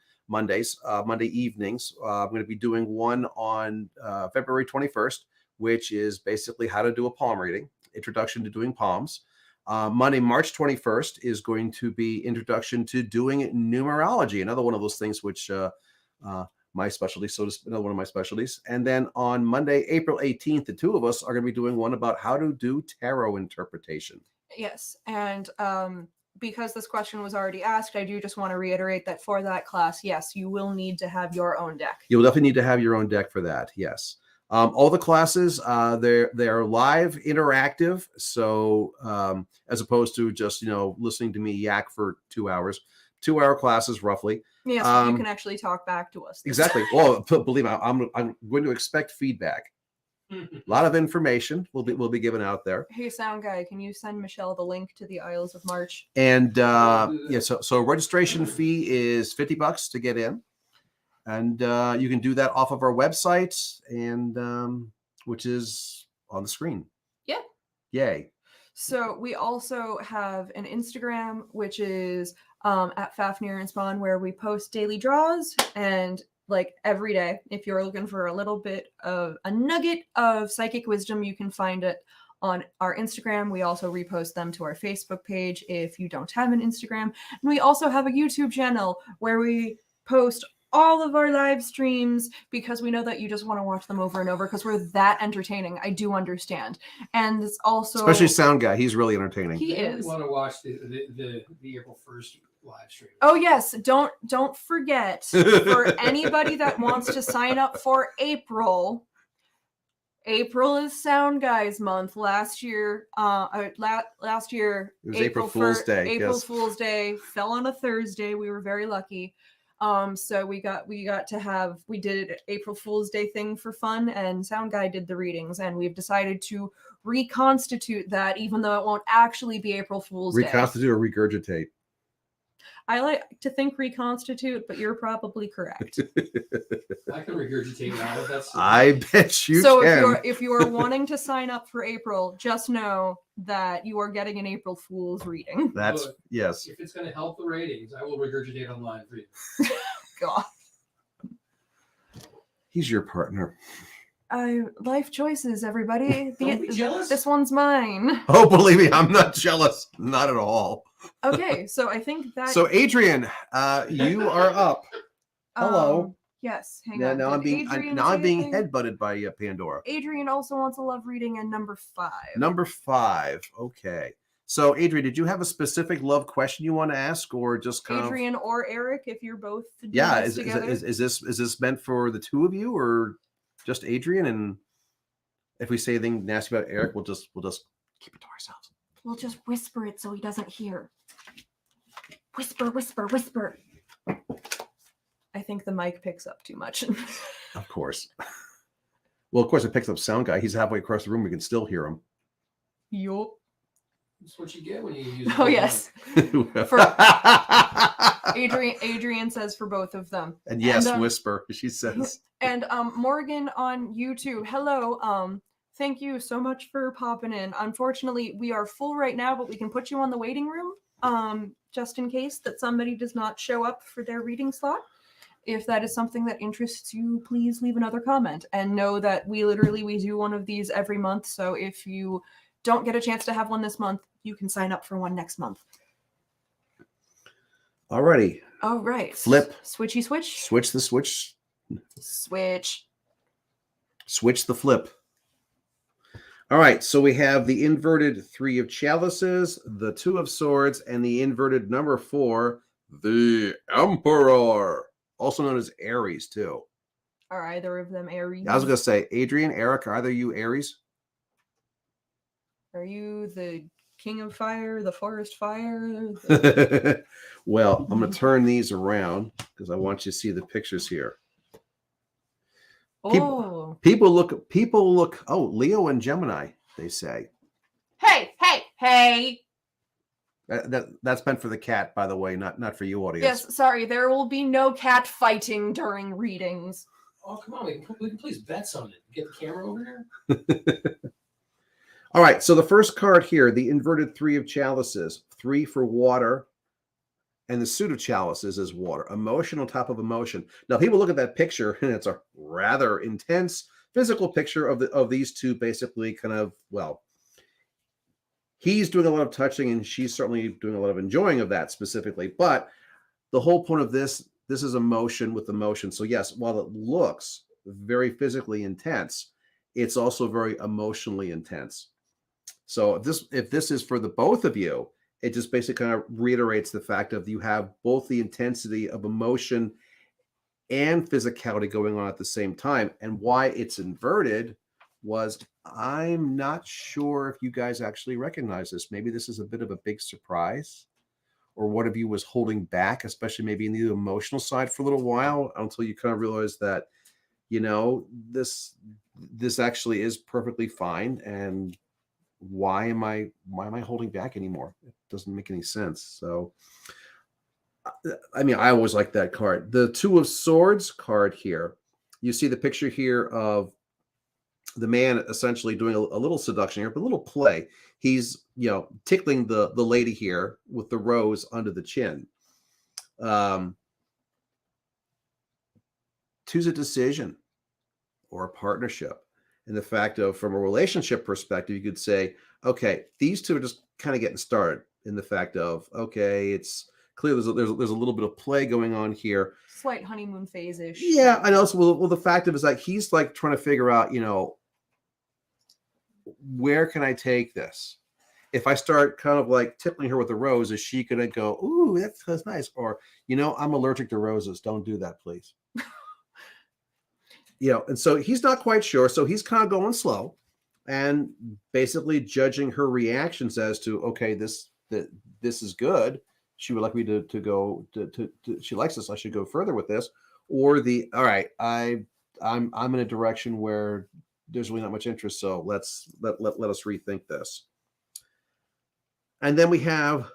evenings. I'm going to be doing one on February 21st, which is basically how to do a palm reading, introduction to doing palms. Monday, March 21st is going to be introduction to doing numerology, another one of those things which my specialty, another one of my specialties. And then on Monday, April 18th, the two of us are going to be doing one about how to do tarot interpretation. Yes, and because this question was already asked, I do just want to reiterate that for that class, yes, you will need to have your own deck. You'll definitely need to have your own deck for that, yes. All the classes, they're live, interactive, so as opposed to just, listening to me yak for 2 hours. 2-hour classes, roughly. Yes, yeah, so you can actually talk back to us. Exactly. Well, believe me, I'm going to expect feedback. A lot of information will be given out there. Hey, sound guy, can you send Michelle the link to the Isles of March? And so registration fee is $50 to get in, and you can do that off of our website, and which is on the screen. Yeah. Yay. So we also have an Instagram, which is at Fafnir and Spawn, where we post daily draws and like every day. If you're looking for a little bit of a nugget of psychic wisdom, you can find it on our Instagram. We also repost them to our Facebook page if you don't have an Instagram. And we also have a YouTube channel where we post all of our live streams because we know that you just want to watch them over and over because we're that entertaining. I do understand. And it's also especially sound guy, he's really entertaining. He is. I want to watch the April 1st live stream. Oh yes, don't forget for anybody that wants to sign up for April is Sound Guys month. Last year it was April Fool's Day. April Fool's Day fell on a Thursday. We were very lucky. So we did April Fool's Day thing for fun, and Sound Guy did the readings, and we've decided to reconstitute that, even though it won't actually be April Fool's Day. Reconstitute or regurgitate? I like to think reconstitute, but you're probably correct. I can regurgitate now. I bet you so can. So if you are wanting to sign up for April, just know that you are getting an April Fool's reading. That's yes. If it's going to help the ratings, I will regurgitate online for you. God. He's your partner. Life choices, everybody. Don't be jealous. This one's mine. Oh, believe me, I'm not jealous. Not at all. Okay, so I think that. So Adrian, you are up. Hello. Yes. Hang on. Now I'm being headbutted by Pandora. Adrian also wants a love reading in number 5. Number 5. Okay. So Adrian, did you have a specific love question you want to ask, or just kind Adrian or Eric, if you're both is together? Is this meant for the two of you, or just Adrian? And if we say anything nasty about Eric, we'll just Keep it to ourselves. We'll just whisper it so he doesn't hear. Whisper, whisper, whisper. I think the mic picks up too much. Of course. Well, of course, it picks up sound guy. He's halfway across the room. We can still hear him. Yup. That's what you get when you use. Oh, yes. For Adrian says for both of them. And yes, And, whisper, she says. And Morgan on YouTube, hello. Thank you so much for popping in. Unfortunately, we are full right now, but we can put you on the waiting room, just in case that somebody does not show up for their reading slot. If that is something that interests you, please leave another comment. And know that we do one of these every month. So if you don't get a chance to have one this month, you can sign up for one next month. Alrighty. All right. Flip. Switchy switch. Switch the switch. Switch. Switch the flip. All right, so we have the inverted 3 of chalices, the 2 of swords, and the inverted number 4, the Emperor, also known as Aries, too. Are either of them Aries? I was going to say, Adrian, Eric, are either you Aries? Are you the king of fire, the forest fire? Well, I'm going to turn these around because I want you to see the pictures here. People look, oh, Leo and Gemini, they say. Hey. That's meant for the cat, by the way, not for you, audience. Yes, sorry, there will be no cat fighting during readings. Oh, come on. We can please bet something. Get the camera over here. All right, so the first card here, the inverted 3 of chalices, 3 for water, and the suit of chalices is water. Emotion on top of emotion. Now, people look at that picture, and it's a rather intense physical picture of these two basically kind of, well, he's doing a lot of touching, and she's certainly doing a lot of enjoying of that specifically. But the whole point of this is emotion with emotion. So yes, while it looks very physically intense, it's also very emotionally intense. So if this is for the both of you, it just basically kind of reiterates the fact of you have both the intensity of emotion and physicality going on at the same time. And why it's inverted was, I'm not sure if you guys actually recognize this. Maybe this is a bit of a big surprise, or one of you was holding back, especially maybe in the emotional side for a little while, until you kind of realize that, you know, this actually is perfectly fine. And why am I holding back anymore? It doesn't make any sense. So, I mean, I always like that card. The 2 of swords card here, you see the picture here of the man essentially doing a little seduction here, but a little play. He's, you know, tickling the lady here with the rose under the chin. Two's a decision or a partnership. And the fact of, from a relationship perspective, you could say, okay, these two are just kind of getting started, in the fact of, okay, it's clear there's a little bit of play going on here. Slight honeymoon phase-ish. Yeah, and also, well, the fact of is like he's like trying to figure out, you know, where can I take this? If I start kind of like tickling her with a rose, is she gonna go, ooh, that's nice? Or, you know, I'm allergic to roses. Don't do that, please. You know, and so he's not quite sure. So he's kind of going slow and basically judging her reactions as to, okay, this is good. She would like me to go to she likes this. I should go further with this. Or all right, I'm in a direction where there's really not much interest. So let us rethink this. And then we have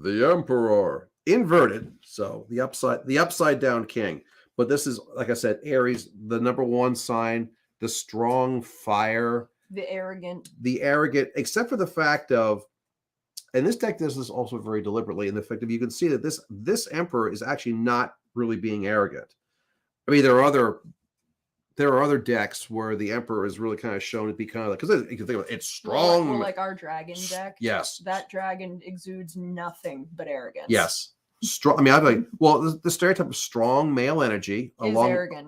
the Emperor inverted. So the upside down king. But this is, like I said, Aries, the number 1 sign, the strong fire. The arrogant, except for the fact of, and this deck does this also very deliberately, in the fact of you can see that this Emperor is actually not really being arrogant. I mean, there are other decks where the Emperor is really kind of shown to be kind of like, because you can think of it's strong. well, like our dragon deck. Yes. That dragon exudes nothing but arrogance. Yes. Strong. I mean, I'd be like, well, the stereotype of strong male energy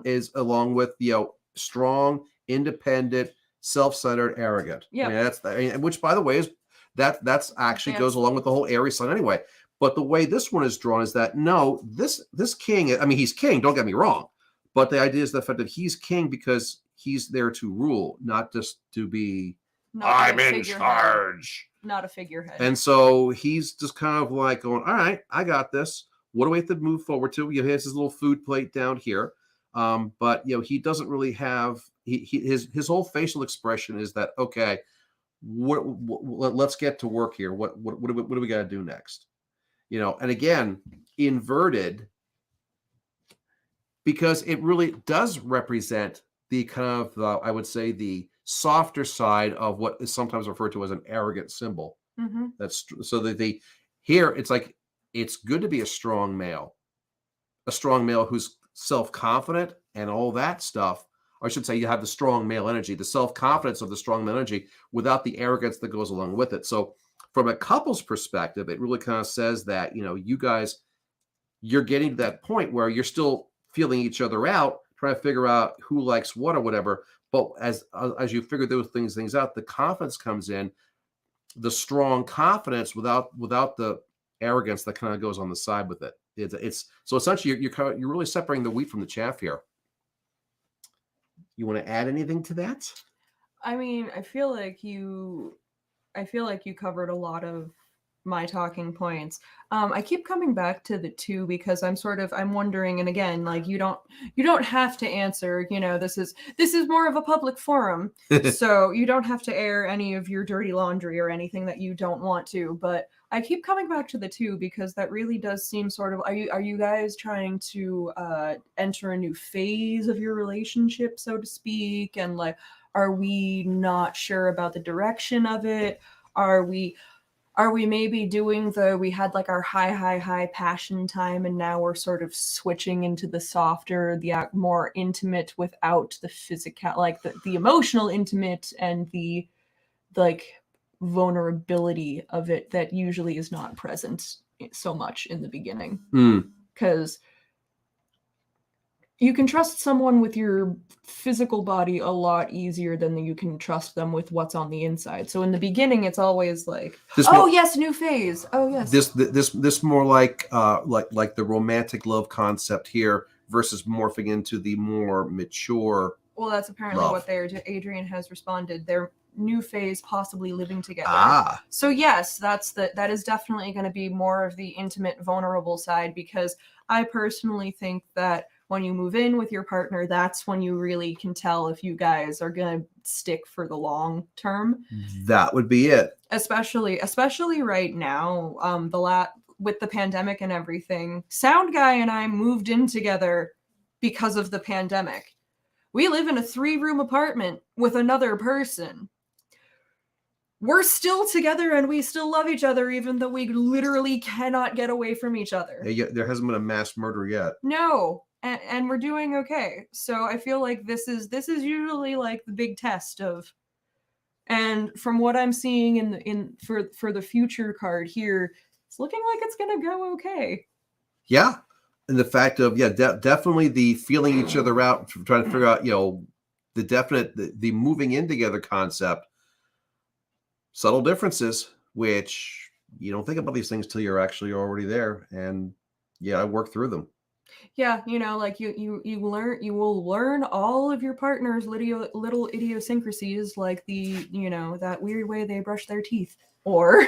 is along with, you know, strong, independent, self-centered, arrogant. Yeah. I mean, which, by the way, is that's actually goes along with the whole Aries sign anyway. But the way this one is drawn is that no, this king. I mean, he's king. Don't get me wrong. But the idea is the fact that he's king because he's there to rule, not just to be Not I'm a in figurehead. charge. Not a figurehead. And so he's just kind of like going, all right, I got this. What do we have to move forward to? He has his little food plate down here. But he doesn't really have his whole facial expression is that, okay, let's get to work here. What do we got to do next? And again, inverted, because it really does represent the kind of I would say the softer side of what is sometimes referred to as an arrogant symbol. Mm-hmm. That's so that here it's like it's good to be a strong male who's self-confident and all that stuff. Or I should say you have the strong male energy, the self-confidence of the strong male energy without the arrogance that goes along with it. So from a couple's perspective, it really kind of says that, you guys, you're getting to that point where you're still feeling each other out, trying to figure out who likes what or whatever. But as you figure those things out, the confidence comes in, the strong confidence without the arrogance that kind of goes on the side with it. It's so essentially you're really separating the wheat from the chaff here. You want to add anything to that? I mean, I feel like you covered a lot of my talking points. I keep coming back to the 2 because I'm wondering, and again, like you don't have to answer, this is more of a public forum. So you don't have to air any of your dirty laundry or anything that you don't want to, but I keep coming back to the 2 because that really does seem sort of, are you guys trying to enter a new phase of your relationship, so to speak? And like, are we not sure about the direction of it? Are we maybe doing we had like our high passion time and now we're sort of switching into the softer, the more intimate without the physical, like the emotional intimate and the like vulnerability of it that usually is not present so much in the beginning. Because you can trust someone with your physical body a lot easier than you can trust them with what's on the inside. So in the beginning, it's always like, yes, new phase. Oh yes. This more like the romantic love concept here versus morphing into the more mature. Well, that's apparently love. What Adrian has responded. Their new phase, possibly living together. So yes, that is definitely going to be more of the intimate, vulnerable side, because I personally think that when you move in with your partner, that's when you really can tell if you guys are going to stick for the long term. That would be it. Especially right now, with the pandemic and everything. Sound guy and I moved in together because of the pandemic. We live in a 3-room apartment with another person. We're still together and we still love each other, even though we literally cannot get away from each other. There hasn't been a mass murder yet. No. And we're doing okay. So I feel like this is usually like the big test of, and from what I'm seeing for the future card here, it's looking like it's gonna go okay. Yeah, and the fact of definitely the feeling each other out, trying to figure out the moving in together concept. Subtle differences, which you don't think about these things till you're actually already there, and I work through them. Yeah, like you will learn all of your partner's little idiosyncrasies, like that weird way they brush their teeth, or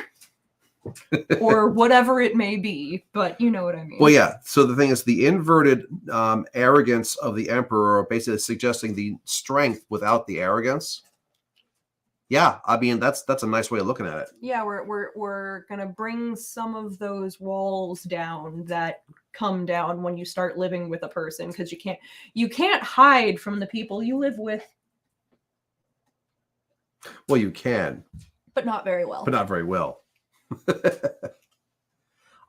whatever it may be. But you know what I mean. Well, yeah. So the thing is, the inverted arrogance of the emperor, basically suggesting the strength without the arrogance. Yeah, I mean that's a nice way of looking at it. Yeah, we're gonna bring some of those walls down that come down when you start living with a person, because you can't hide from the people you live with. Well, you can, but not very well.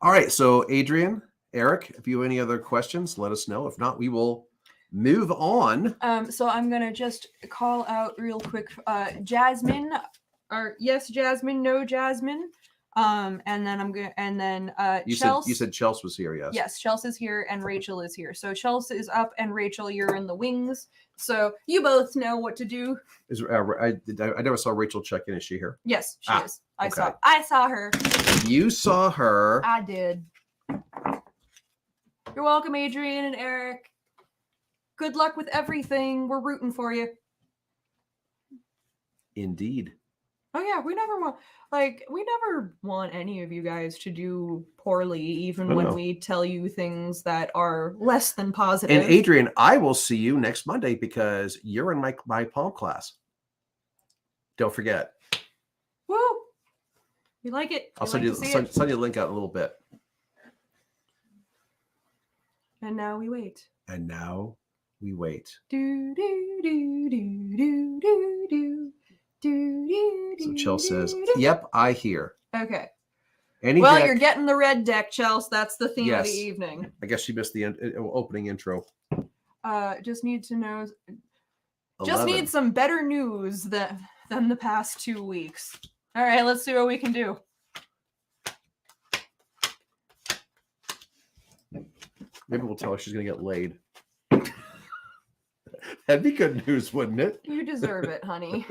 All right, so Adrian, Eric, if you have any other questions, let us know. If not, we will move on. So I'm gonna just call out real quick, Jasmine, or yes, Jasmine, no, Jasmine. And then you Chelsea. said Chelsea was here, yes. Yes, Chelsea is here and Rachel is here. So Chelsea is up and Rachel, you're in the wings. So you both know what to do. I never saw Rachel check in. Is she here? Yes, she is. I saw her. You saw her. I did. You're welcome, Adrian and Eric. Good luck with everything. We're rooting for you. Indeed. Oh yeah, we never want any of you guys to do poorly, even I when know. we tell you things that are less than And positive. Adrian, I will see you next Monday because you're in my palm class. Don't forget. Woo! We like it. I'll We send like you to see send, it. send you a link out in a little bit. And now we wait. And now we wait. Do do do do do do do do do. So Chell says, do. "Yep, I hear." Okay. Any Well, deck, you're getting the red deck, Chels. That's the theme of the Yes. evening. I guess she missed the opening intro. Just need to know. 11. Just need some better news than the past 2 weeks. All right, let's see what we can do. Maybe we'll tell her she's gonna get laid. That'd be good news, wouldn't it? You deserve it, honey.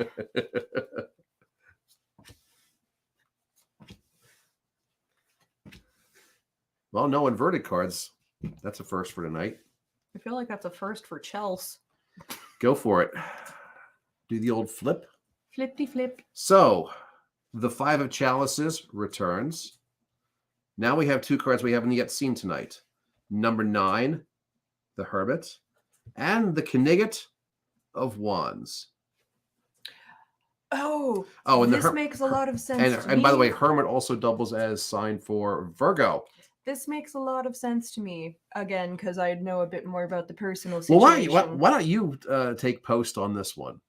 Well, no inverted cards. That's a first for tonight. I feel like that's a first for Chels. Go for it. Do the old flip. Flippy flip. So, the 5 of chalices returns. Now we have 2 cards we haven't yet seen tonight. Number 9, the Hermit, and the Knigget of Wands. Oh, and this makes a lot of sense. And by the way, Hermit also doubles as sign for Virgo. This makes a lot of sense to me, again, because I know a bit more about the personal Well, situation. why don't you take post on this one?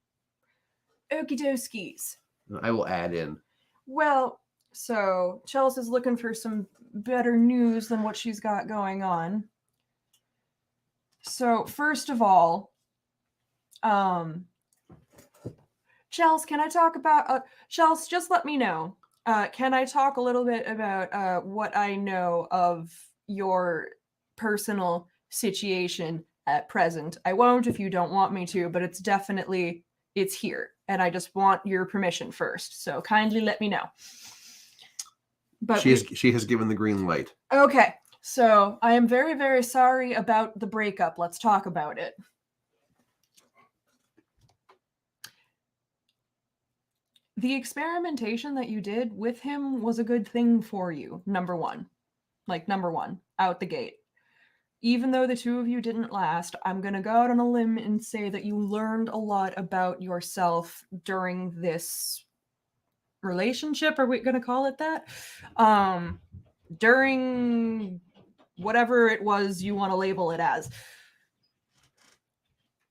Okie doskies. I will add in. Well, so Chelsea's looking for some better news than what she's got going on. So, first of all, Chels, can I talk about... Chels, just let me know. Can I talk a little bit about what I know of your personal situation at present? I won't if you don't want me to, but it's here. And I just want your permission first. So kindly let me know. But she has given the green light. Okay. So I am very, very sorry about the breakup. Let's talk about it. The experimentation that you did with him was a good thing for you, number one. Number one, out the gate. Even though the 2 of you didn't last, I'm going to go out on a limb and say that you learned a lot about yourself during this relationship. Are we going to call it that? During whatever it was you want to label it as.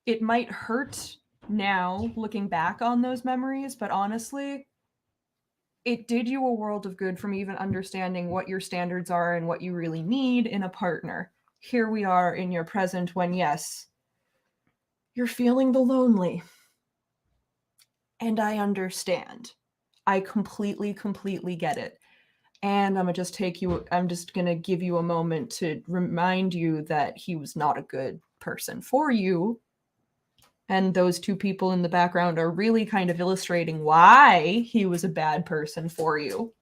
It might hurt now looking back on those memories, but honestly, it did you a world of good from even understanding what your standards are and what you really need in a partner. Here we are in your present when, yes, you're feeling the lonely. And I understand. I completely get it. And I'm just going to give you a moment to remind you that he was not a good person for you. And those 2 people in the background are really kind of illustrating why he was a bad person for you.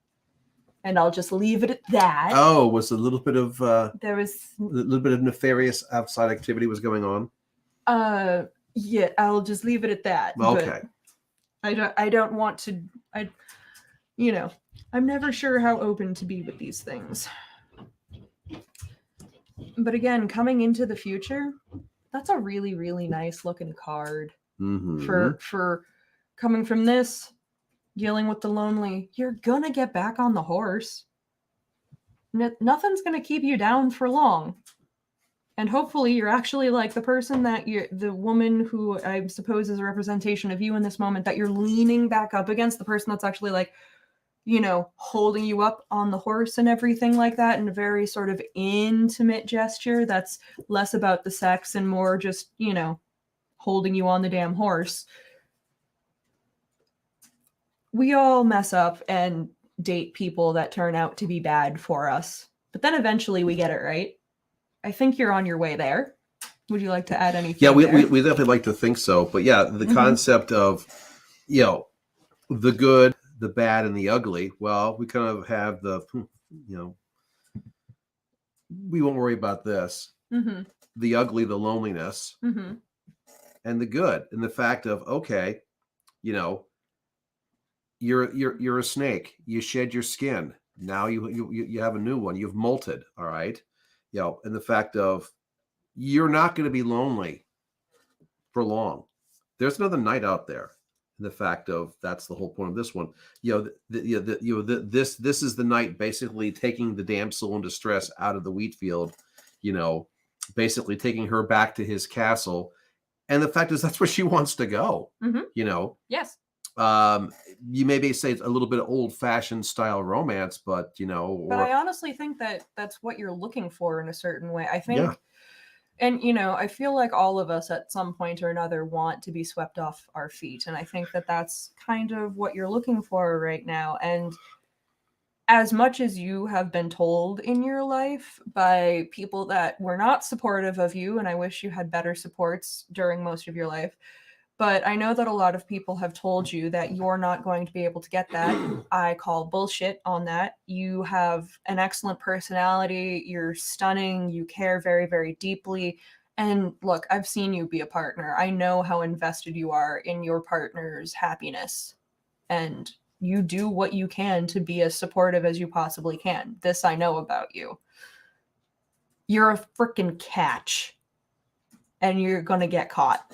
And I'll just leave it at that. Oh, was a little bit of there was a little bit of nefarious outside activity was going on. Yeah, I'll just leave it at that. Okay. I don't want to. I'm never sure how open to be with these things. But again, coming into the future, that's a really, really nice looking card. Mm-hmm. For coming from this, dealing with the lonely, you're gonna get back on the horse. Nothing's gonna keep you down for long. And hopefully you're actually like the person the woman who I suppose is a representation of you in this moment, that you're leaning back up against, the person that's actually holding you up on the horse and everything like that, in a very sort of intimate gesture that's less about the sex and more just, holding you on the damn horse. We all mess up and date people that turn out to be bad for us, but then eventually we get it right. I think you're on your way there. Would you like to add anything? Yeah, we definitely like to think so. But yeah, the concept of, the good, the bad, and the ugly. Well, we kind of have the, we won't worry about this. Mm-hmm. The ugly, the loneliness, mm-hmm. and the good, and the fact of, okay, you're a snake. You shed your skin. Now you have a new one. You've molted. All right. And the fact of you're not going to be lonely for long. There's another knight out there. And the fact of that's the whole point of this one. This is the knight basically taking the damsel in distress out of the wheat field. Basically taking her back to his castle. And the fact is that's where she wants to go. Mm-hmm. Yes. You maybe say it's a little bit of old-fashioned style romance, but But I honestly think that that's what you're looking for in a certain way. I think, Yeah. and I feel like all of us at some point or another want to be swept off our feet, and I think that that's kind of what you're looking for right now. And as much as you have been told in your life by people that were not supportive of you, and I wish you had better supports during most of your life. But I know that a lot of people have told you that you're not going to be able to get that. I call bullshit on that. You have an excellent personality. You're stunning. You care very, very deeply. And look, I've seen you be a partner. I know how invested you are in your partner's happiness. And you do what you can to be as supportive as you possibly can. This I know about you. You're a freaking catch. And you're going to get caught.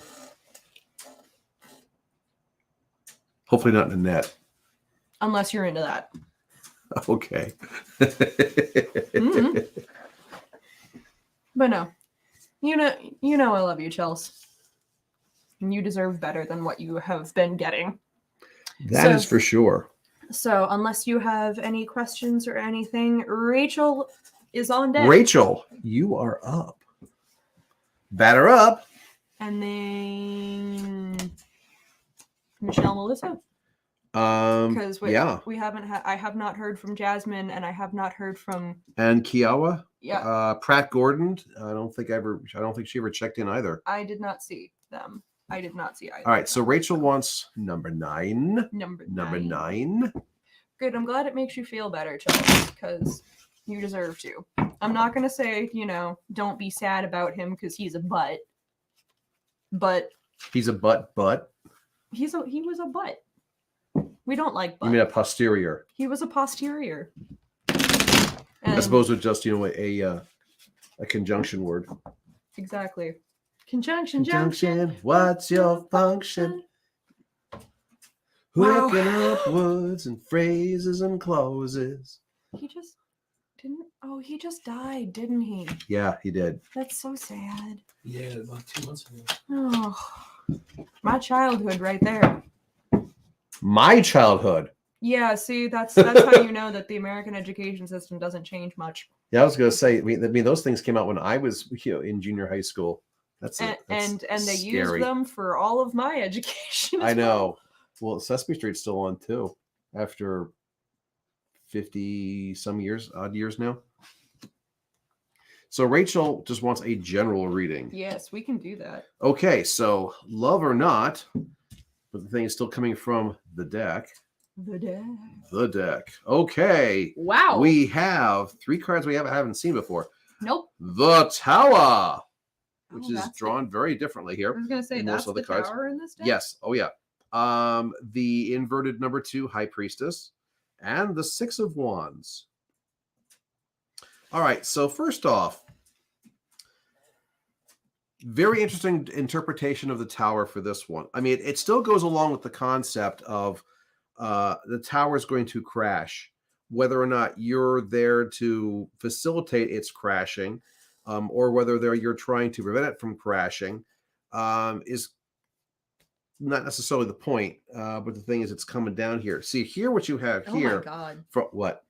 Hopefully not in a net. Unless you're into that. Okay. Mm-hmm. But no. You know I love you, Chels. And you deserve better than what you have been getting. That is for sure. So unless you have any questions or anything, Rachel is on deck. Rachel, you are up. Batter up. And then Michelle, Melissa. Because we haven't I have not heard from Jasmine, and I have not heard from Kiawa. Yeah. Pratt Gordon. I don't think she ever checked in either. I did not see them. I did not see either. All right, so Rachel wants number 9. Number 9. Good. I'm glad it makes you feel better, Chelsea, because you deserve to. I'm not gonna say, don't be sad about him because he's a butt. But he's a butt. He was a butt. We don't like butt. You mean a posterior? He was a posterior. I suppose with just a conjunction word. Exactly. Conjunction. What's your function? Wow. Hooking up words and phrases and clauses. He just didn't. Oh, he just died, didn't he? Yeah, he did. That's so sad. Yeah, about 2 months ago. Oh, my childhood right there. My childhood. Yeah, see, that's how you know that the American education system doesn't change much. Yeah, I was going to say. I mean, those things came out when I was in junior high school. That's and they scary. used them for all of my education. I know. Well, Sesame Street's still on too, after 50 some years, odd years now. So Rachel just wants a general reading. Yes, we can do that. Okay, so love or not, but the thing is still coming from the deck. The deck. Okay. Wow. We have 3 cards we haven't seen before. Nope. The Tower, which is drawn it. very differently here. I was going to say, that's the cards. Tower in this deck? Yes. Oh, yeah. The inverted number 2 High Priestess and the 6 of Wands. All right. So first off, very interesting interpretation of the Tower for this one. I mean, it still goes along with the concept of the tower is going to crash. Whether or not you're there to facilitate its crashing, or whether you're trying to prevent it from crashing, is not necessarily the point. But the thing is, it's coming down here. See here, what you have here. Oh my God! What?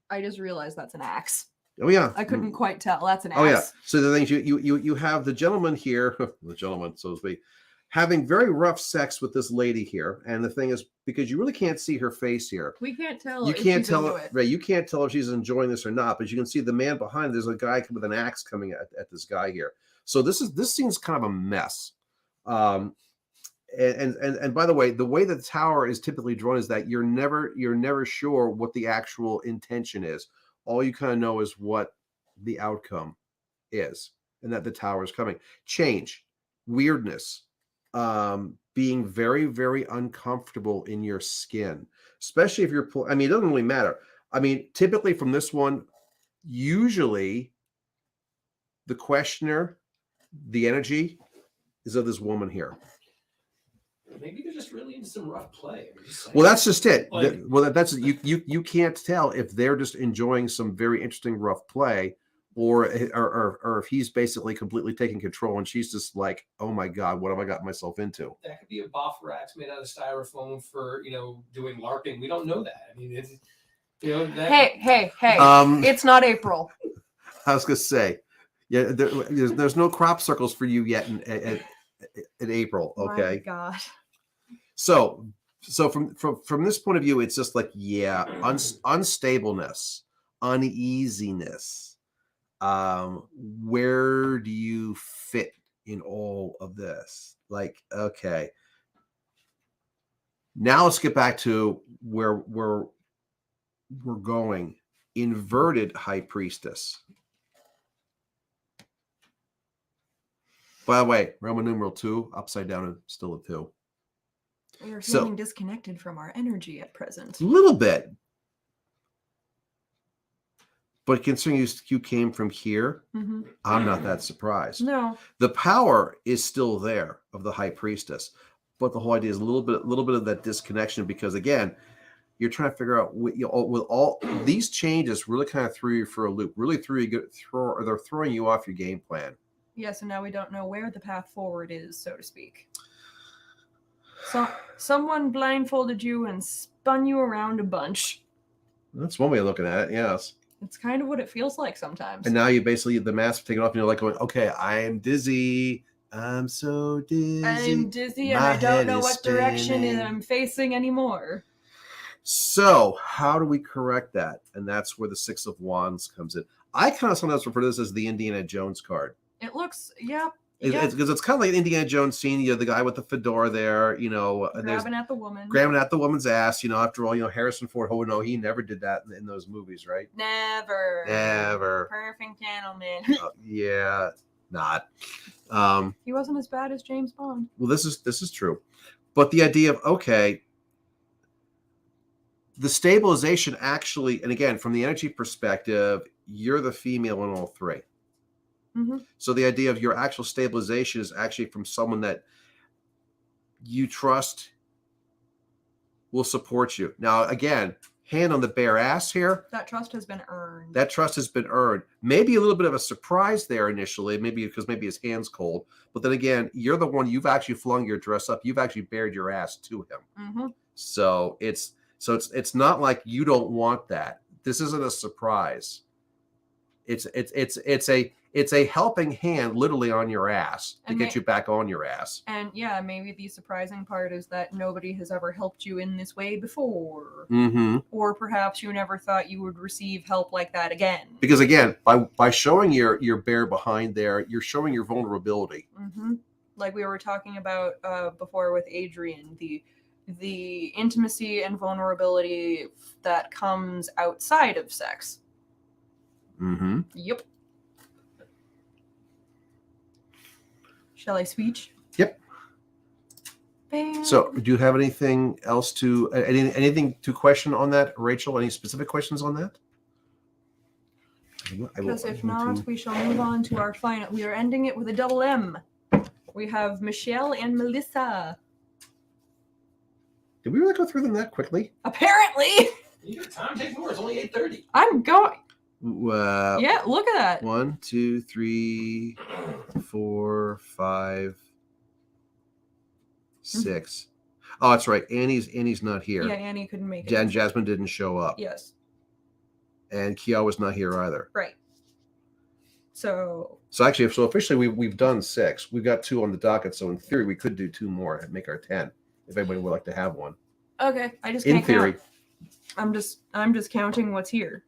I just realized that's an axe. Oh yeah. I couldn't quite tell. That's an axe. Oh yeah. So the things you have the gentleman here, the gentleman, so to speak, having very rough sex with this lady here. And the thing is, because you really can't see her face here. We can't tell. You can't tell, right? You can't tell if she's enjoying this or not. But you can see the man behind. There's a guy with an axe coming at this guy here. So this scene's kind of a mess. And by the way the tower is typically drawn is that you're never sure what the actual intention is. All you kind of know is what the outcome is, and that the tower is coming. Change, weirdness, being very, very uncomfortable in your skin, especially if you're I mean, it doesn't really matter. I mean, typically from this one, usually the questioner, the energy is of this woman here. Maybe they're just really into some rough play. Well, that's just it. Like, That's you can't tell if they're just enjoying some very interesting rough play, or if he's basically completely taking control and she's just like, oh my God, what have I got myself into? that could be a Bofferax made out of styrofoam for doing LARPing. We don't know that. I mean, it's that. Hey! It's not April. I was gonna say, yeah, there's no crop circles for you yet in April. Okay. My God. So from this point of view, it's just like, yeah, unstableness, uneasiness. Where do you fit in all of this? Like, okay. Now let's get back to where we're going. Inverted high priestess. By the way, Roman numeral 2, upside down and still a 2. We are feeling disconnected from our energy at present. A little bit. But considering you came from here, I'm not that surprised. No. The power is still there of the high priestess, but the whole idea is a little bit of that disconnection, because again, you're trying to figure out with all these changes really kind of threw you for a loop. Really they're throwing you off your game plan. Yes, and now we don't know where the path forward is, so to speak. So someone blindfolded you and spun you around a bunch. That's one way of looking at it. Yes. It's kind of what it feels like sometimes. And now you basically, the mask taken off and you're like going, okay, I'm dizzy. I'm so dizzy. I'm dizzy and I don't know what direction I'm facing anymore. So how do we correct that? And that's where the 6 of Wands comes in. I kind of sometimes refer to this as the Indiana Jones card. It looks, yeah. Because it's kind of like an Indiana Jones scene. You know, the guy with the fedora there, grabbing at the woman. Grabbing at the woman's ass, after all, Harrison Ford, oh no, he never did that in those movies, right? Never. Perfect gentleman. Yeah, not. He wasn't as bad as James Bond. Well, this is true. But the idea of, okay, the stabilization actually, and again, from the energy perspective, you're the female in all 3. So the idea of your actual stabilization is actually from someone that you trust will support you. Now, again, hand on the bare ass here. That trust has been earned. Maybe a little bit of a surprise there initially, maybe because his hand's cold. But then again, you're the one, you've actually flung your dress up. You've actually bared your ass to him. So it's not like you don't want that. This isn't a surprise. It's a helping hand literally on your ass to get you back on your ass. And yeah, maybe the surprising part is that nobody has ever helped you in this way before. Or perhaps you never thought you would receive help like that again. Because again, by showing your bare behind there, you're showing your vulnerability. Like we were talking about before with Adrian, the intimacy and vulnerability that comes outside of sex. Yep. Shall I speech? Yep. Bam. So, do you have anything else anything to question on that, Rachel? Any specific questions on that? Because if not, we shall move on to our final. We are ending it with a double M. We have Michelle and Melissa. Did we really go through them that quickly? Apparently. You got time to take more. It's only 8:30. I'm going. Yeah, look at that. 1, 2, 3, 4, 5, 6. Oh, that's right. Annie's not here. Yeah, Annie couldn't make it. And Jasmine didn't show up. Yes. And Kiel was not here either. Right. So officially we've done 6. We've got 2 on the docket. So in theory, we could do 2 more and make our 10 if anybody would like to have one. Okay, I just can't in theory. Count. I'm just counting what's here.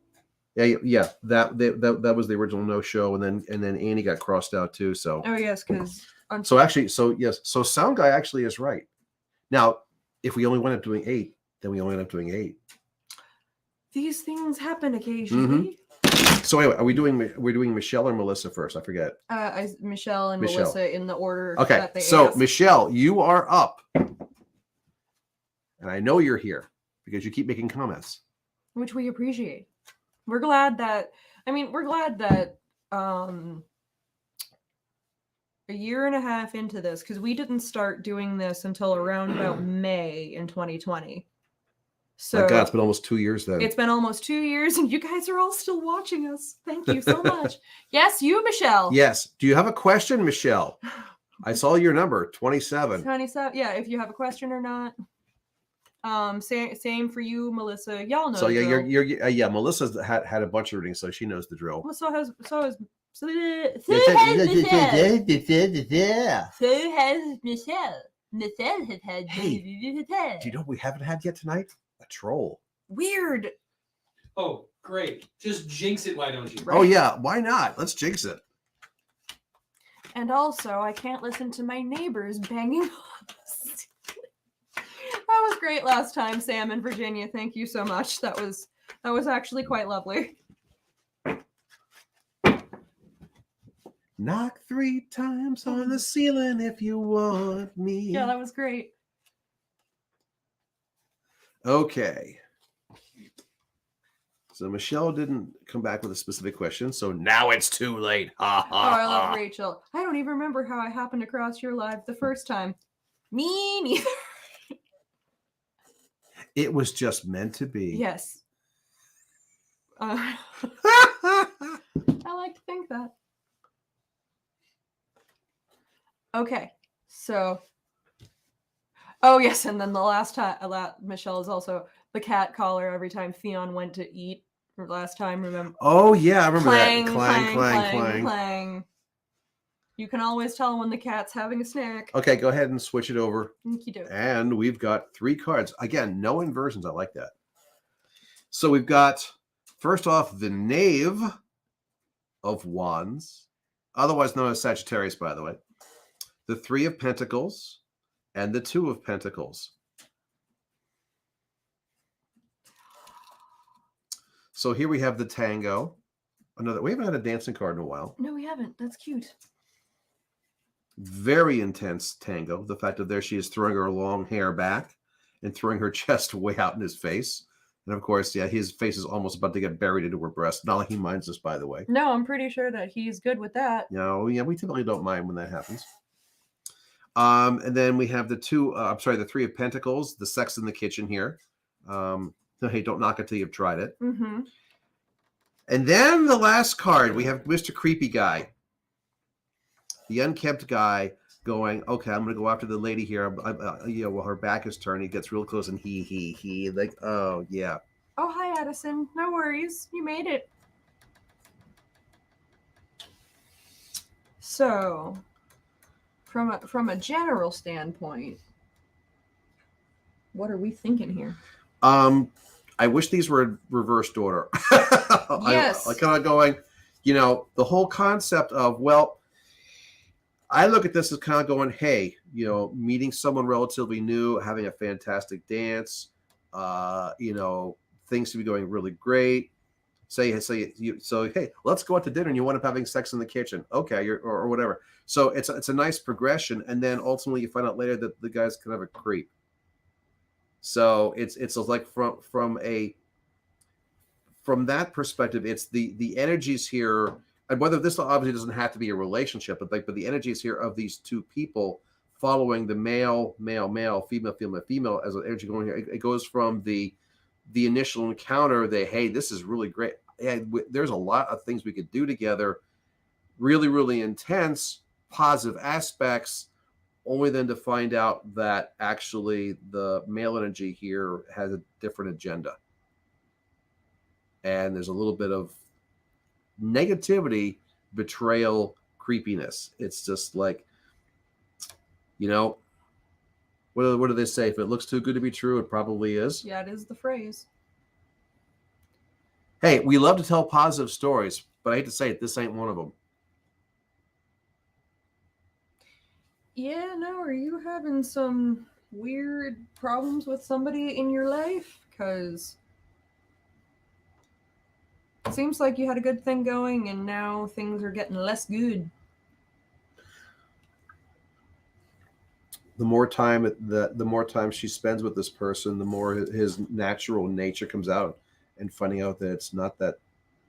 Yeah. That was the original no show, and then Annie got crossed out too. So yes, because so Sound Guy actually is right. Now, if we only wind up doing 8, then we only end up doing 8. These things happen occasionally. So anyway, we're doing Michelle or Melissa first? I forget. Michelle and Michelle. Melissa in the order Okay, that they so asked. Michelle, you are up. And I know you're here because you keep making comments. Which we appreciate. We're glad that a year and a half into this, because we didn't start doing this until around about May in 2020. So My God, it's been almost 2 years then. it's been almost 2 years, and you guys are all still watching us. Thank you so much. Yes, you, Michelle. Yes. Do you have a question, Michelle? I saw your number, 27. 27. Yeah, if you have a question or not. Same for you, Melissa. Y'all know. So the yeah, drill. you're Melissa's had a bunch of readings, so she knows the drill. Well, so has Michelle. Michelle has had. Hey, do you know what we haven't had yet tonight? A troll. Weird. Oh, great. Just jinx it, why don't you? Right. Oh yeah, why not? Let's jinx it. And also, I can't listen to my neighbors banging on the ceiling. That was great last time, Sam in Virginia. Thank you so much. That was actually quite lovely. Knock 3 times on the ceiling if you want me. Yeah, that was great. Okay. So Michelle didn't come back with a specific question, so now it's too late. Ha Oh, ha I love ha. Rachel. I don't even remember how I happened across your live the first time. Me neither. It was just meant to be. Yes. I like to think that. Okay, so. Oh yes, and then the last time, Michelle is also the cat caller every time Theon went to eat. Or last time, remember? Oh yeah, I remember Clang, that. clang, Clang, clang, clang, clang, clang. You can always tell when the cat's having a snack. Okay, go ahead and switch it over. Okey-doke. And we've got 3 cards. Again, no inversions. I like that. So we've got, first off, the Knave of Wands, otherwise known as Sagittarius, by the way. The 3 of Pentacles and the 2 of Pentacles. So here we have the Tango. We haven't had a dancing card in a while. No, we haven't. That's cute. Very intense Tango. The fact that there she is throwing her long hair back and throwing her chest way out in his face. And of course, yeah, his face is almost about to get buried into her breast. Not like he minds this, by the way. No, I'm pretty sure that he's good with that. No, yeah, we typically don't mind when that happens. And then we have the 3 of Pentacles, the sex in the kitchen here. Hey, don't knock it till you've tried it. Mm-hmm. And then the last card, we have Mr. Creepy Guy. The unkempt guy going, okay, I'm going to go after the lady here. While her back is turned, he gets real close and he, like, oh, yeah. Oh, hi, Addison. No worries. You made it. So, from a general standpoint, what are we thinking here? I wish these were in reversed order. Yes. I kind of going, the whole concept of, well, I look at this as kind of going, hey, meeting someone relatively new, having a fantastic dance, things to be going really great. So hey, let's go out to dinner, and you wind up having sex in the kitchen, okay, or whatever. So it's a nice progression, and then ultimately you find out later that the guy's kind of a creep. So it's like from that perspective, it's the energies here. And whether this obviously doesn't have to be a relationship, but the energies here of these 2 people following the male, female as an energy going here. It goes from the initial encounter, hey, this is really great. Yeah, there's a lot of things we could do together. Really, really intense, positive aspects, only then to find out that actually the male energy here has a different agenda. And there's a little bit of negativity, betrayal, creepiness. It's just like, what do they say? If it looks too good to be true, it probably is. Yeah, it is the phrase. Hey, we love to tell positive stories, but I hate to say it, this ain't one of them. Yeah, no, are you having some weird problems with somebody in your life? Because Seems like you had a good thing going, and now things are getting less good. The more time the more time she spends with this person, the more his natural nature comes out, and finding out that it's not that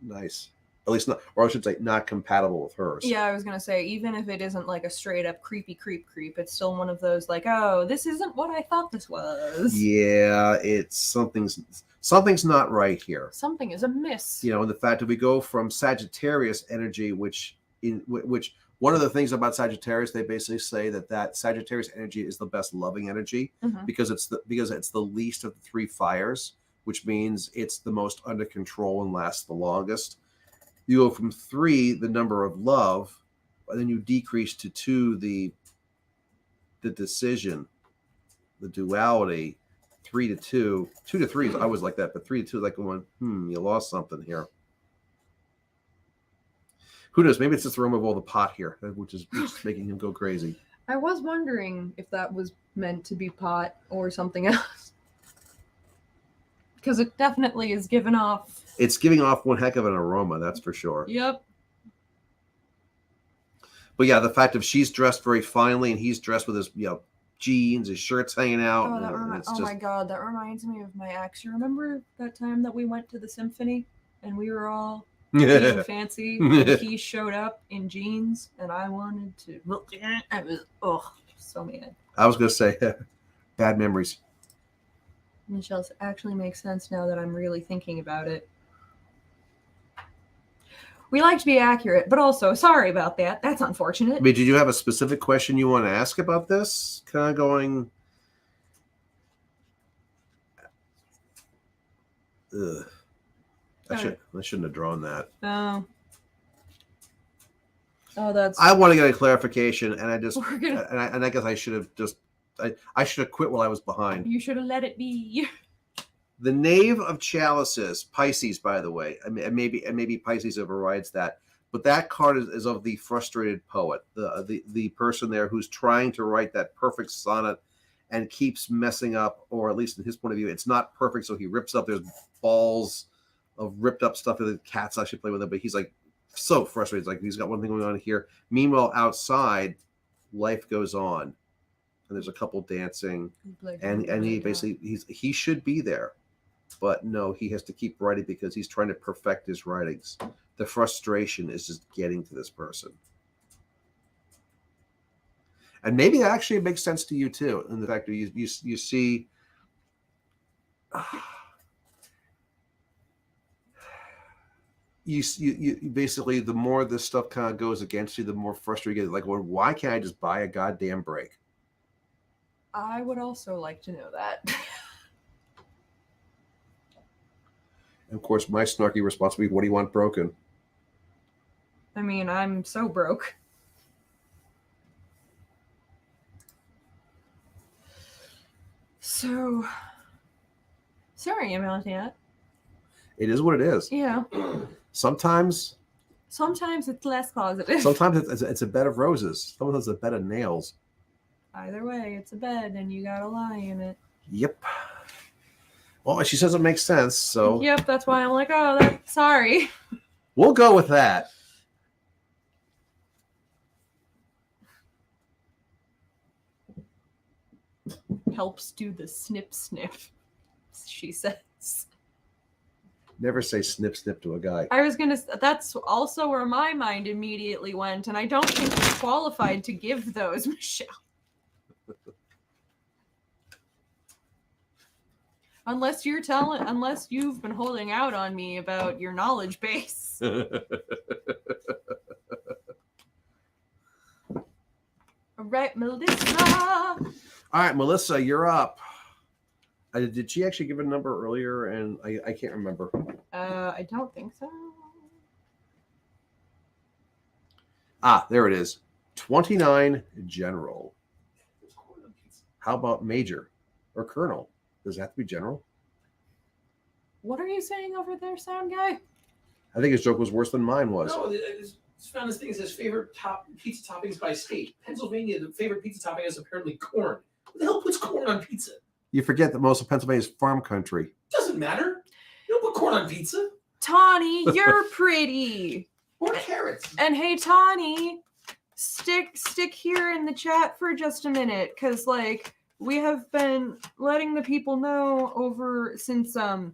nice. At least not, or I should say, not compatible with hers. Yeah, I was gonna say, even if it isn't like a straight up creepy creep, it's still one of those like, oh, this isn't what I thought this was. Yeah, it's something's not right here. Something is amiss. You know, and the fact that we go from Sagittarius energy, which one of the things about Sagittarius, they basically say that Sagittarius energy is the best loving energy because it's the least of the three fires, which means it's the most under control and lasts the longest. You go from 3, the number of love, and then you decrease to 2, the decision, the duality. 3 to 2, 2 to 3 is always like that, but 3 to 2 is like going, you lost something here. Who knows? Maybe it's just the room of all the pot here, which is making him go crazy. I was wondering if that was meant to be pot or something else. Because it definitely is giving off. It's giving off one heck of an aroma, that's for sure. Yep. But yeah, the fact of she's dressed very finely and he's dressed with his jeans, his shirt's hanging out. My god, that reminds me of my ex. You remember that time that we went to the symphony and we were all being fancy and he showed up in jeans and I wanted to I was so mad. I was gonna say bad memories. Michelle's actually makes sense now that I'm really thinking about it. We like to be accurate, but also sorry about that. That's unfortunate. I mean, did you have a specific question you want to ask about this? Kind of going. Ugh. I shouldn't have drawn that. Oh. Oh, that's. I want to get a clarification, and I just and I guess I should have just I should have quit while I was behind. You should have let it be. The Knave of Chalices, Pisces, by the way, and maybe Pisces overrides that, but that card is of the frustrated poet, the person there who's trying to write that perfect sonnet and keeps messing up, or at least in his point of view, it's not perfect. So he rips up. There's balls of ripped up stuff that the cats actually play with it, but he's like so frustrated. It's like he's got one thing going on here. Meanwhile, outside, life goes on, and there's a couple dancing, and he basically he should be there. But no, he has to keep writing because he's trying to perfect his writings. The frustration is just getting to this person. And maybe that actually makes sense to you too. And the fact that you see you basically, the more this stuff kind of goes against you, the more frustrated you get. Like, well, why can't I just buy a goddamn break? I would also like to know that. And of course, my snarky response would be, what do you want broken? I mean, I'm so broke. So, sorry about that. It is what it is. Yeah. Sometimes it's less positive. Sometimes it's a bed of roses. Sometimes it's a bed of nails. Either way, it's a bed and you gotta lie in it. Yep. Well, she says it makes sense, so. Yep, that's why I'm like, oh, sorry. We'll go with that. Helps do the snip snip, she says. Never say snip snip to a guy. I was gonna. That's also where my mind immediately went, and I don't think you're qualified to give those, Michelle. Unless you've been holding out on me about your knowledge base. All right, Melissa. All right, Melissa, you're up. Did she actually give a number earlier? And I can't remember. I don't think so. Ah, there it is. 29 General. How about Major or Colonel? Does it have to be General? What are you saying over there, sound guy? I think his joke was worse than mine was. No, it's found this thing. It says favorite pizza toppings by state. Pennsylvania, the favorite pizza topping is apparently corn. Who the hell puts corn on pizza? You forget that most of Pennsylvania is farm country. Doesn't matter. You don't put corn on pizza. Tawny, you're pretty. Or carrots. And hey, Tawny, stick here in the chat for just a minute, because like we have been letting the people know since the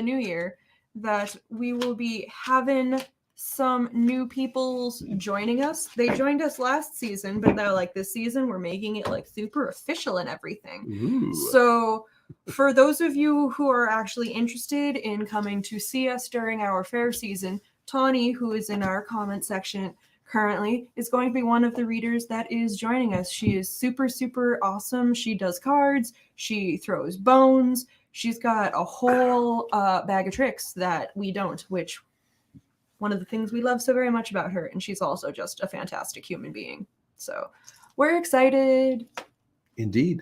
new year that we will be having some new peoples joining us. They joined us last season, but they're like, this season we're making it like super official and everything. Ooh. So for those of you who are actually interested in coming to see us during our fair season, Tawny, who is in our comment section currently, is going to be one of the readers that is joining us. She is super, super awesome. She does cards. She throws bones. She's got a whole bag of tricks that we don't, which one of the things we love so very much about her. And she's also just a fantastic human being. So we're excited. Indeed.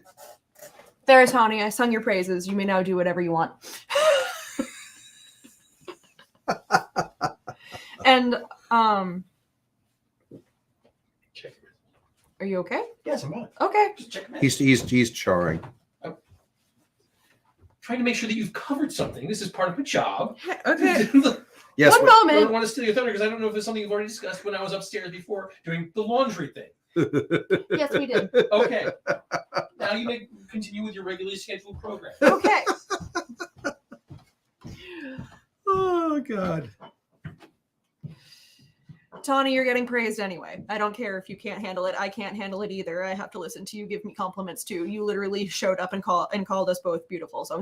There, Tawny, I sung your praises. You may now do whatever you want. And Check it. are you okay? Yes, I'm fine. Okay. Just check it. He's charring. Trying to make sure that you've covered something. This is part of my job. Okay. Yes. One I don't moment. want to steal your thunder because I don't know if it's something you've already discussed when I was upstairs before doing the laundry thing. Yes, we did. Okay. Now you may continue with your regularly scheduled program. Okay. Oh God. Tawny, you're getting praised anyway. I don't care if you can't handle it. I can't handle it either. I have to listen to you give me compliments too. You literally showed up and called us both beautiful. So,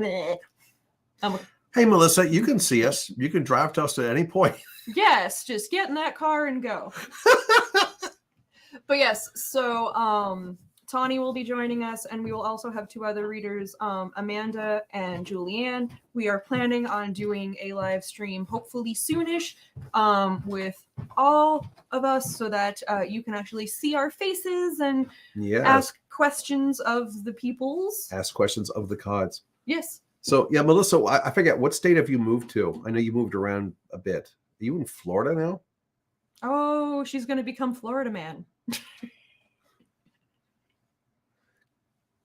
Hey, Melissa, you can see us. You can drive to us at any point. yes, just get in that car and go. But yes, so Tawny will be joining us, and we will also have two other readers, Amanda and Julianne. We are planning on doing a live stream, hopefully soonish, with all of us, so that you can actually see our faces and ask questions of the peoples. Ask questions of the cards. Yes. So yeah, Melissa, I forget, what state have you moved to? I know you moved around a bit. Are you in Florida now? Oh, she's going to become Florida man.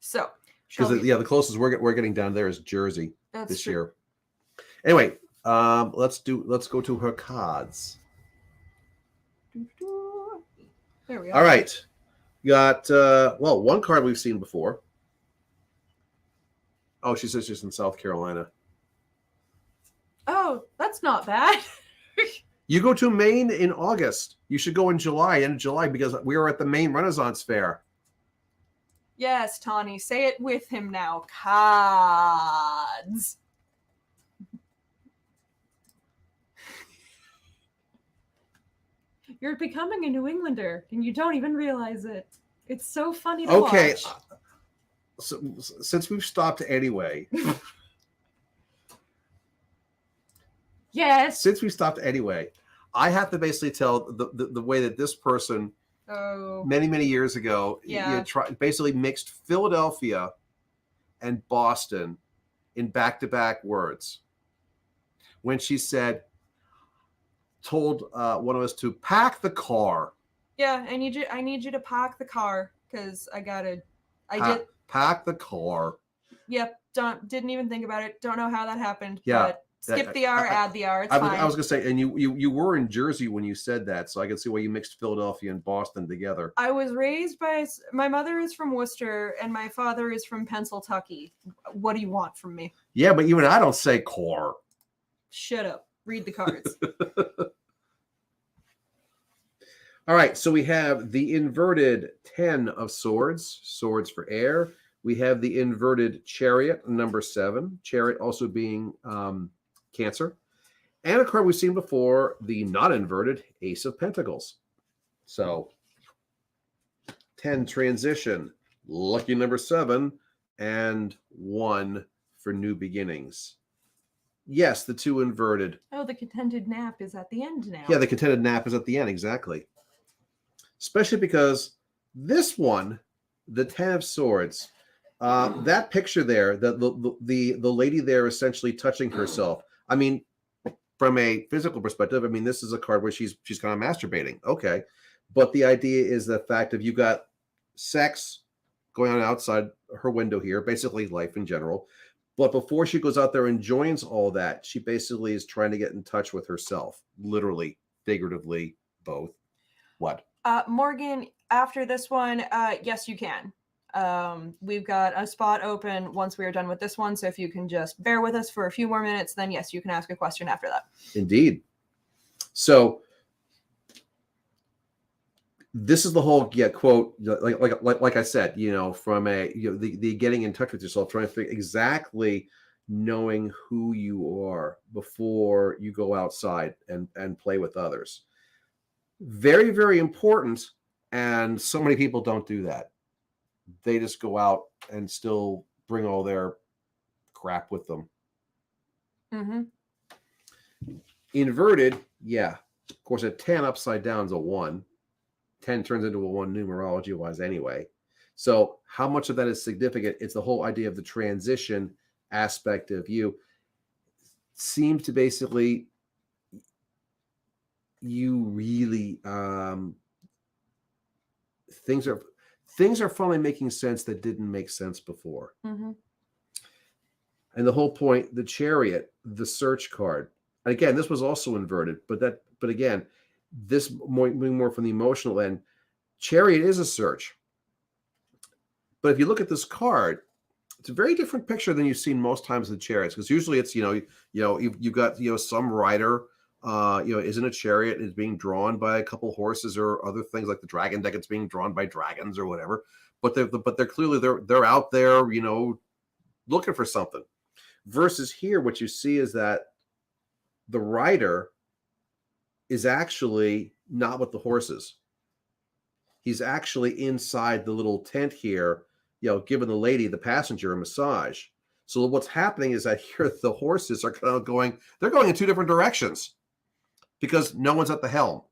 So, Because the closest we're getting down there is Jersey this true. year. Anyway, let's go to her cards. There we are. All right, got one card we've seen before. Oh, she says she's in South Carolina. Oh, that's not bad. You go to Maine in August. You should go in end of July, because we are at the Maine Renaissance Fair. Yes, Tawny, say it with him now. Cards. You're becoming a New Englander, and you don't even realize it. It's so funny to watch. So, since we've stopped anyway. Yes. Since we stopped anyway, I have to basically tell the way that this person many years ago basically mixed Philadelphia and Boston in back-to-back words when she told one of us to pack the car. Yeah, I need you to pack the car, because pack the car. Yep, didn't even think about it. Don't know how that happened. Yeah. But skip the R, add the R. It's fine. I was gonna say, and you were in Jersey when you said that, so I can see why you mixed Philadelphia and Boston together. I was raised my mother is from Worcester and my father is from Pennsylvania. What do you want from me? Yeah, but even I don't say car. Shut up. Read the cards. All right, so we have the inverted 10 of swords, swords for air. We have the inverted chariot, number 7, chariot also being Cancer. And a card we've seen before, the not inverted ace of pentacles. So 10 transition, lucky number 7, and 1 for new beginnings. Yes, the 2 inverted. Oh, the contented nap is at the end now. Yeah, the contented nap is at the end, exactly. Especially because this one, the 10 of swords, that picture there, the lady there essentially touching herself. I mean, from a physical perspective, I mean, this is a card where she's kind of masturbating. Okay. But the idea is the fact of you got sex going on outside her window here, basically life in general. But before she goes out there and joins all that, she basically is trying to get in touch with herself, literally, figuratively, both. What? Morgan, after this one, yes, you can. We've got a spot open once we are done with this one. So if you can just bear with us for a few more minutes, then yes, you can ask a question after that. Indeed. So this is the whole quote, like I said, from the getting in touch with yourself, trying to figure exactly knowing who you are before you go outside and play with others. Very, very important. And so many people don't do that. They just go out and still bring all their crap with them. Mm-hmm. Inverted, yeah. Of course, a 10 upside down is a 1. 10 turns into a 1 numerology wise anyway. So how much of that is significant? It's the whole idea of the transition aspect of you. Seems to basically you really things are finally making sense that didn't make sense before. Mm-hmm. And the whole point, the Chariot, the search card. Again, this was also inverted, but again, this more from the emotional end. Chariot is a search. But if you look at this card, it's a very different picture than you've seen most times in chariots, because usually it's you've got some rider is in a chariot, is being drawn by a couple horses or other things like the dragon deck. It's being drawn by dragons or whatever. But they're clearly they're out there looking for something. Versus here, what you see is that the rider is actually not with the horses. He's actually inside the little tent here, giving the lady, the passenger, a massage. So what's happening is that here the horses are kind of they're going in two different directions because no one's at the helm.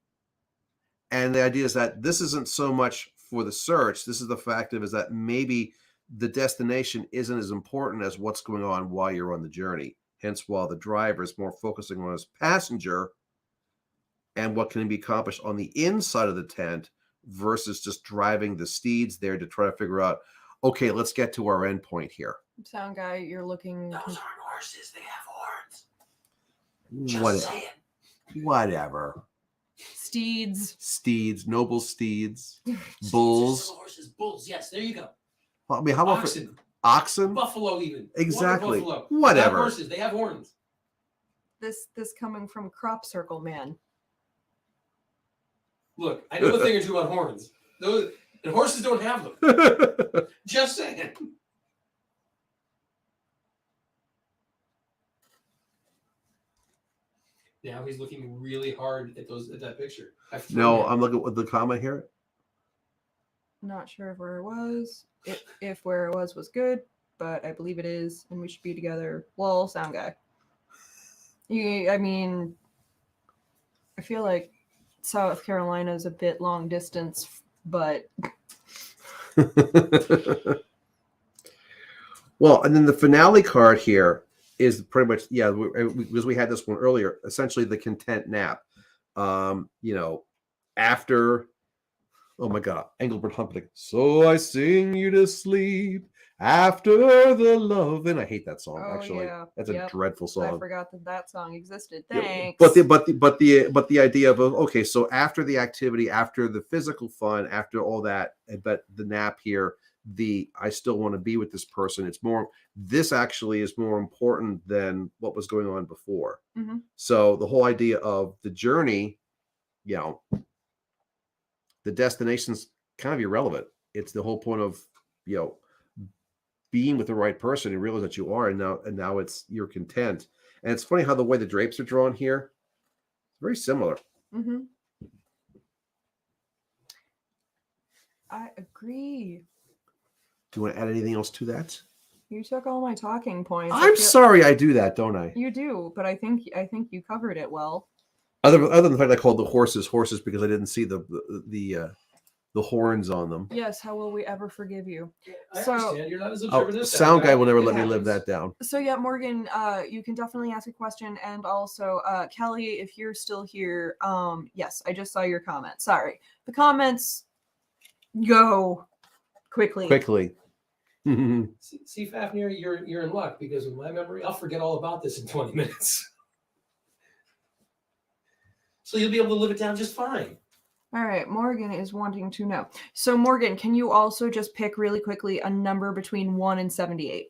And the idea is that this isn't so much for the search. This is the fact is that maybe the destination isn't as important as what's going on while you're on the journey. Hence, while the driver is more focusing on his passenger and what can be accomplished on the inside of the tent versus just driving the steeds there to try to figure out, okay, let's get to our end point here. Sound guy, you're looking. Those aren't horses. They have horns. Whatever. Steeds, noble steeds, bulls. Horses, bulls. Yes, there you go. Well, I mean, how about oxen? Buffalo, even. Exactly. Buffalo. Whatever. They have horses. They have horns. This coming from Crop Circle Man. Look, I know a thing or two about horns. And horses don't have them. Just saying. Now he's looking really hard at that picture. No, I'm looking at the comment here. Not sure where it was. If where it was good, but I believe it is, and we should be together. Lol, sound guy. I mean, I feel like South Carolina is a bit long distance, but well, and then the finale card here is pretty much because we had this one earlier. Essentially, the content nap. After. Oh my God, Engelbert Humperdinck. So I sing you to sleep after the love, and I hate that song. Actually, that's a dreadful song. I forgot that song existed. Thanks. Yeah. But the idea of okay, so after the activity, after the physical fun, after all that, but the nap here, I still want to be with this person. It's more. This actually is more important than what was going on before. Mm-hmm. So the whole idea of the journey, the destination's kind of irrelevant. It's the whole point of, being with the right person and realize that you are, and now you're content. And it's funny how the way the drapes are drawn here, very similar. Mm-hmm. I agree. Do you want to add anything else to that? You took all my talking points. I'm sorry I do that, don't I? You do, but I think you covered it well. Other than the fact I called the horses because I didn't see the horns on them. Yes, how will we ever forgive you? I understand. You're not as observant as sound guy will never let me happens. live that down. So yeah, Morgan, you can definitely ask a question, and also Kelly, if you're still here, yes, I just saw your comment. Sorry, the comments go quickly. See, Fafnir, you're in luck because with my memory, I'll forget all about this in 20 minutes. So you'll be able to live it down just fine. All right, Morgan is wanting to know. So Morgan, can you also just pick really quickly a number between 1 and 78?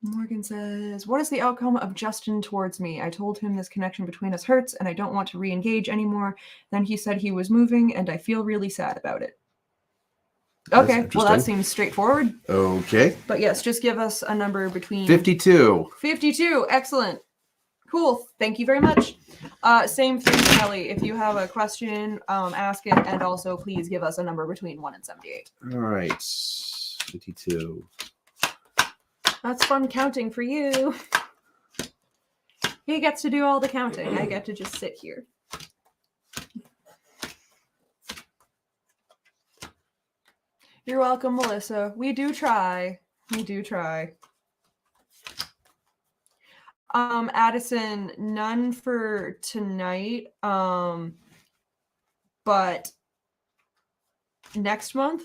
Morgan says, what is the outcome of Justin towards me? I told him this connection between us hurts and I don't want to re-engage anymore. Then he said he was moving and I feel really sad about it. That's Okay, well that interesting. seems straightforward. Okay. But yes, just give us a number between 52. 52. Excellent. Cool. Thank you very much. Same thing, Kelly. If you have a question, ask it, and also please give us a number between 1 and 78. All right. 52. That's fun counting for you. He gets to do all the counting. I get to just sit here. You're welcome, Melissa. We do try. We do try. Addison, none for tonight. But next month,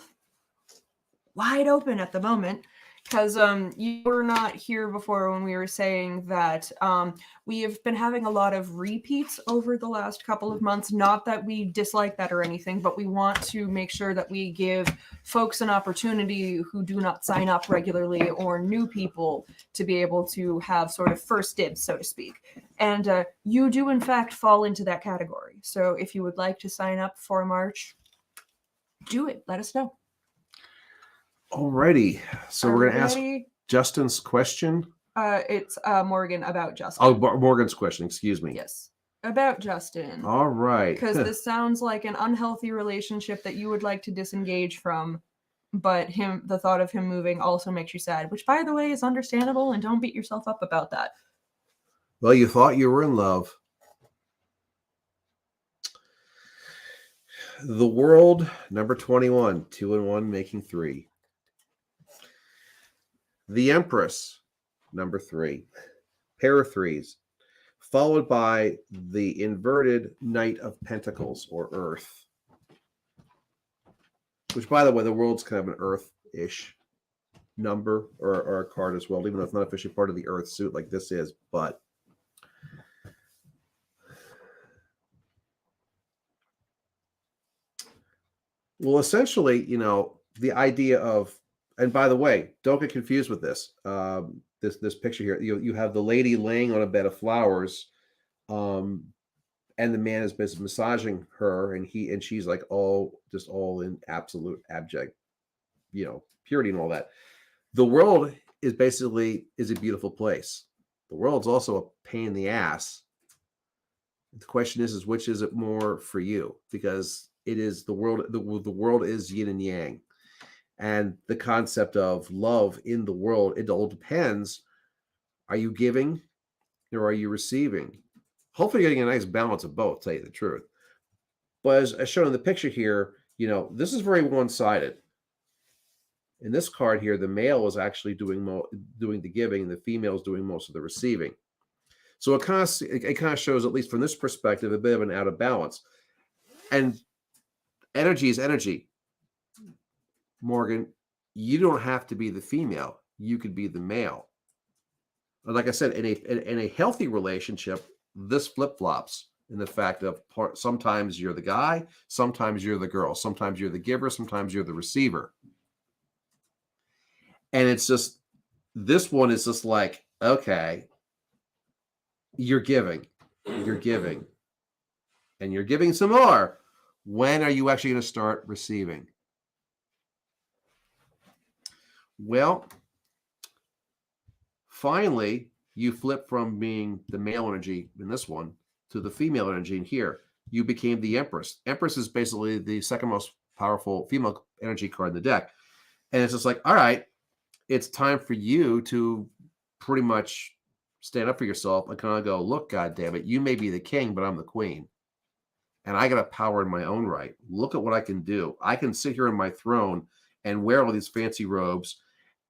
wide open at the moment. Because you were not here before when we were saying that we have been having a lot of repeats over the last couple of months. Not that we dislike that or anything, but we want to make sure that we give folks an opportunity who do not sign up regularly or new people to be able to have sort of first dibs, so to speak. And you do, in fact, fall into that category. So if you would like to sign up for March, do it. Let us know. Alrighty. So we're going to ask Ready? Justin's question. It's Morgan about Justin. Oh, Morgan's question. Excuse me. Yes, about Justin. All right. Because this sounds like an unhealthy relationship that you would like to disengage from, but the thought of him moving also makes you sad, which, by the way, is understandable, and don't beat yourself up about that. Well, you thought you were in love. The world, number 21, 2 and 1, making 3. The Empress, number 3, pair of 3s, followed by the inverted Knight of Pentacles, or Earth. Which, by the way, the world's kind of an Earth-ish number or a card as well, even though it's not officially part of the Earth suit like this is, but well, essentially, the idea of, and by the way, don't get confused with this. This picture here, you have the lady laying on a bed of flowers, and the man is basically massaging her, and she's like all in absolute abject, purity and all that. The world is a beautiful place. The world's also a pain in the ass. The question is which is it more for you? Because it is the world. The world is yin and yang. And the concept of love in the world, it all depends. Are you giving or are you receiving? Hopefully you're getting a nice balance of both, to tell you the truth. But as shown in the picture here, this is very one-sided. In this card here, the male is actually doing the giving, and the female is doing most of the receiving. So it kind of shows, at least from this perspective, a bit of an out of balance. And energy is energy. Morgan, you don't have to be the female. You could be the male. Like I said, in a healthy relationship, this flip-flops in the fact of sometimes you're the guy, sometimes you're the girl, sometimes you're the giver, sometimes you're the receiver. And it's just, this one is just like, okay, you're giving, and you're giving some more. When are you actually going to start receiving? Well, finally, you flip from being the male energy in this one to the female energy in here. You became the Empress. Empress is basically the second most powerful female energy card in the deck. And it's just like, all right, it's time for you to pretty much stand up for yourself and kind of go, look, God damn it, you may be the king, but I'm the queen. And I got a power in my own right. Look at what I can do. I can sit here on my throne and wear all these fancy robes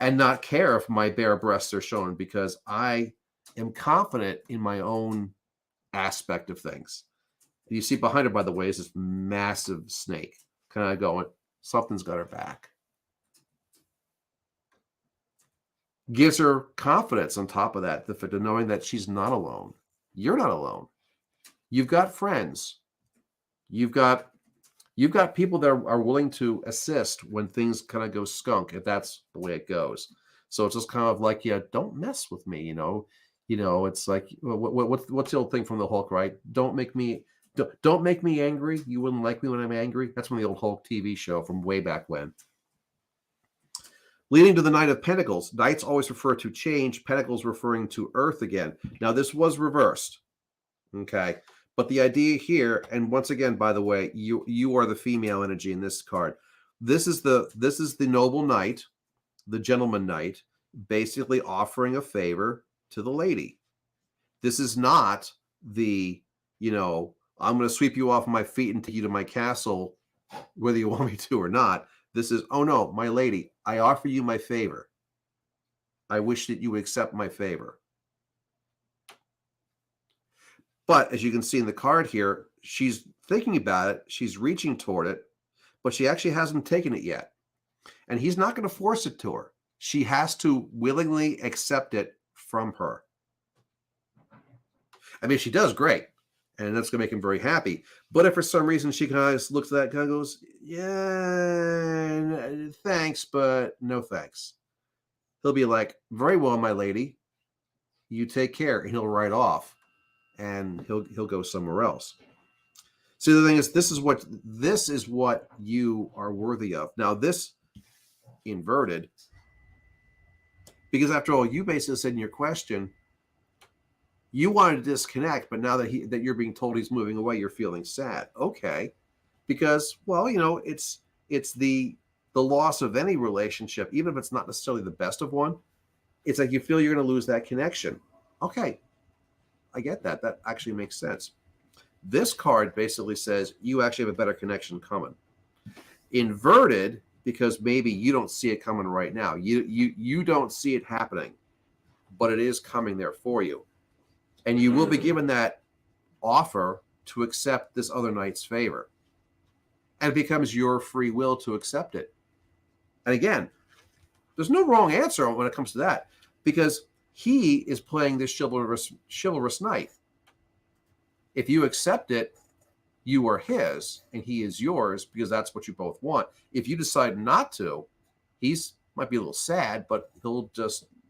and not care if my bare breasts are shown, because I am confident in my own aspect of things. You see behind her, by the way, is this massive snake kind of going, something's got her back. gives her confidence on top of that, the knowing that she's not alone. You're not alone. You've got friends. You've got people that are willing to assist when things kind of go skunk, if that's the way it goes. So it's just kind of like, yeah, don't mess with me, it's like what's the old thing from the Hulk, right? Don't make me angry. You wouldn't like me when I'm angry. That's from the old Hulk TV show from way back when. Leading to the Knight of Pentacles. Knights always refer to change, Pentacles referring to Earth again. Now, this was reversed, okay? But the idea here, and once again, by the way, you are the female energy in this card. This is the noble knight, the gentleman knight, basically offering a favor to the lady. This is not the, I'm going to sweep you off my feet and take you to my castle, whether you want me to or not. This is, oh no, my lady, I offer you my favor. I wish that you would accept my favor. But as you can see in the card here, she's thinking about it. She's reaching toward it, but she actually hasn't taken it yet. And he's not going to force it to her. She has to willingly accept it from her. I mean, if she does, great. And that's going to make him very happy. But if for some reason she kind of looks at that, kind of goes, yeah, thanks, but no thanks. He'll be like, very well, my lady, you take care. And he'll ride off and he'll go somewhere else. So the thing is, this is what you are worthy of. Now this inverted, because after all, you basically said in your question, you wanted to disconnect, but now that you're being told he's moving away, you're feeling sad. Okay. Because, well, it's the loss of any relationship, even if it's not necessarily the best of one. It's like you feel you're going to lose that connection. Okay. I get that. That actually makes sense. This card basically says you actually have a better connection coming. Inverted, because maybe you don't see it coming right now. You don't see it happening, but it is coming there for you. And you will be given that offer to accept this other knight's favor. And it becomes your free will to accept it. And again, there's no wrong answer when it comes to that, because he is playing this chivalrous knight. If you accept it, you are his and he is yours, because that's what you both want. If you decide not to, might be a little sad, but he'll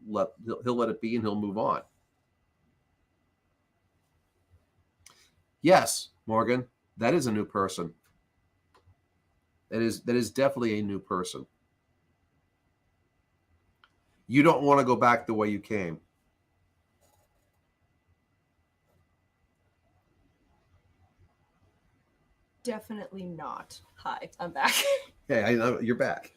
let it be and he'll move on. Yes, Morgan, that is a new person. That is definitely a new person. You don't want to go back the way you came. Definitely not. Hi, I'm back. Hey, I know you're back.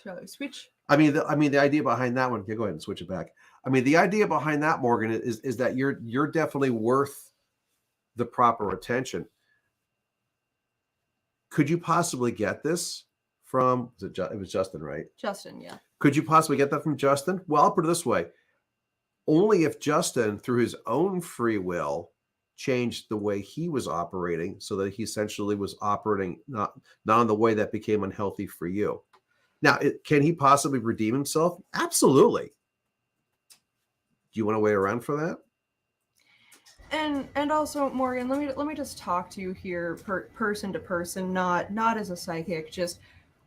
Shall I switch? I mean, the idea behind that one. Yeah, go ahead and switch it back. I mean, the idea behind that, Morgan, is that you're definitely worth the proper attention. Could you possibly get this from? It was Justin, right? Justin, yeah. Could you possibly get that from Justin? Well, I'll put it this way: only if Justin, through his own free will, changed the way he was operating, so that he essentially was operating not in the way that became unhealthy for you. Now, can he possibly redeem himself? Absolutely. Do you want to wait around for that? And also, Morgan, let me just talk to you here, person to person, not as a psychic. Just,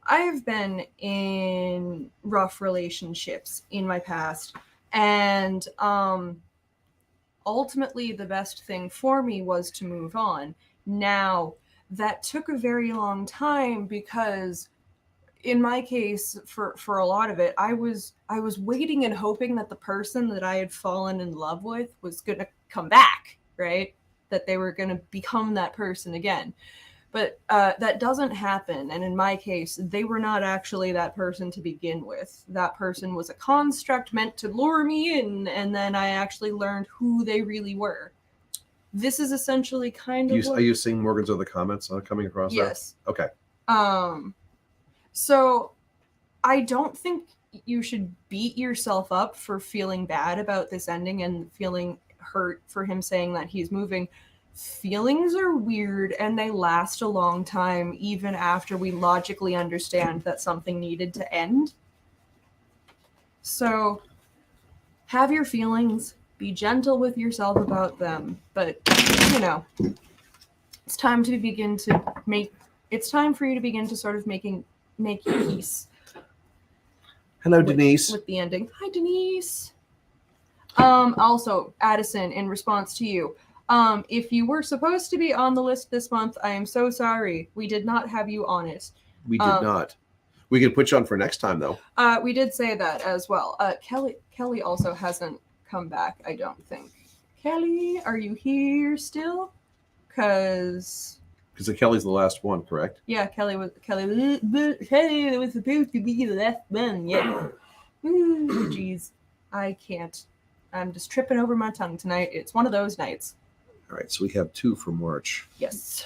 I've been in rough relationships in my past, and ultimately the best thing for me was to move on. Now, that took a very long time, because in my case, for a lot of it, I was waiting and hoping that the person that I had fallen in love with was going to come back, right? That they were going to become that person again. But that doesn't happen. And in my case, they were not actually that person to begin with. That person was a construct meant to lure me in, and then I actually learned who they really were. This is essentially kind of Are you seeing Morgan's other comments coming across? Yes. There? Okay. So I don't think you should beat yourself up for feeling bad about this ending and feeling hurt for him saying that he's moving. feelings are weird and they last a long time even after we logically understand that something needed to end. So have your feelings, be gentle with yourself about them, but it's time to begin to it's time for you to begin to sort of make peace. Hello, Denise. With the ending. Hi, Denise. Also, Addison, in response to you, if you were supposed to be on the list this month, I am so sorry. We did not have you on it. We did not. We can put you on for next time, though. We did say that as well. Kelly also hasn't come back, I don't think. Kelly, are you here still? Because Kelly's the last one, correct? Yeah, Kelly was supposed to be the last one. Yeah. Ooh, jeez, I can't. I'm just tripping over my tongue tonight. It's one of those nights. All right, so we have 2 for March. Yes.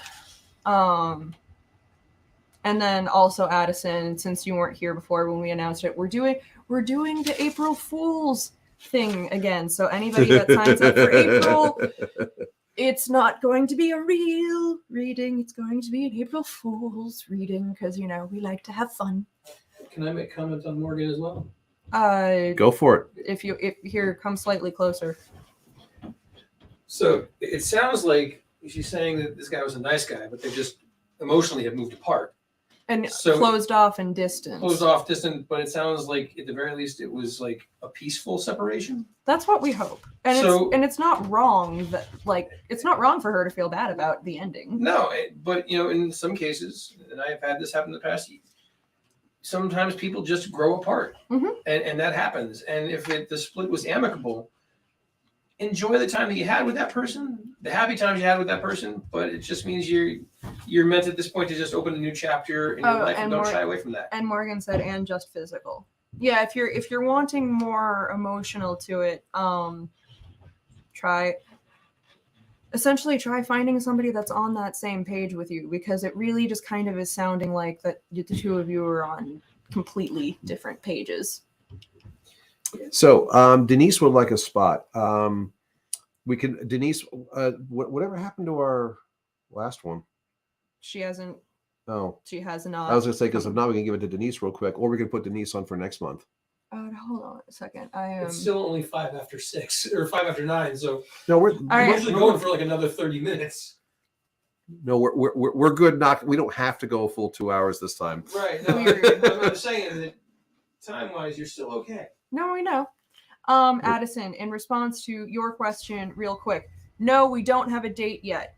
And then also Addison, since you weren't here before when we announced it, we're doing the April Fool's thing again. So anybody that signs up for April, it's not going to be a real reading. It's going to be an April Fool's reading because we like to have fun. Can I make comment on Morgan as well? Go for it. If here, come slightly closer. So it sounds like she's saying that this guy was a nice guy, but they just emotionally have moved apart. And closed off and distant. But it sounds like at the very least it was like a peaceful separation. That's what we hope. And it's not wrong that it's not wrong for her to feel bad about the ending. No, but in some cases, and I have had this happen in the past, sometimes people just grow apart, and that happens. And if the split was amicable, enjoy the time that you had with that person, the happy times you had with that person. But it just means you're meant at this point to just open a new chapter in your life and don't shy away from that. And Morgan said, and just physical. Yeah, if you're wanting more emotional to it, try finding somebody that's on that same page with you, because it really just kind of is sounding like that the two of you are on completely different pages. So Denise would like a spot. Denise, whatever happened to our last one? She hasn't. Oh, she has not. I was going to say, because if not, we can give it to Denise real quick, or we can put Denise on for next month. Hold on a second. It's still only 5 after 6 or 5 after 9. So no, we're usually going for like another 30 minutes. No, we're good. We don't have to go a full 2 hours this time. Right. No, I'm not saying that time-wise you're still okay. No, we know. Addison, in response to your question, real quick. No, we don't have a date yet.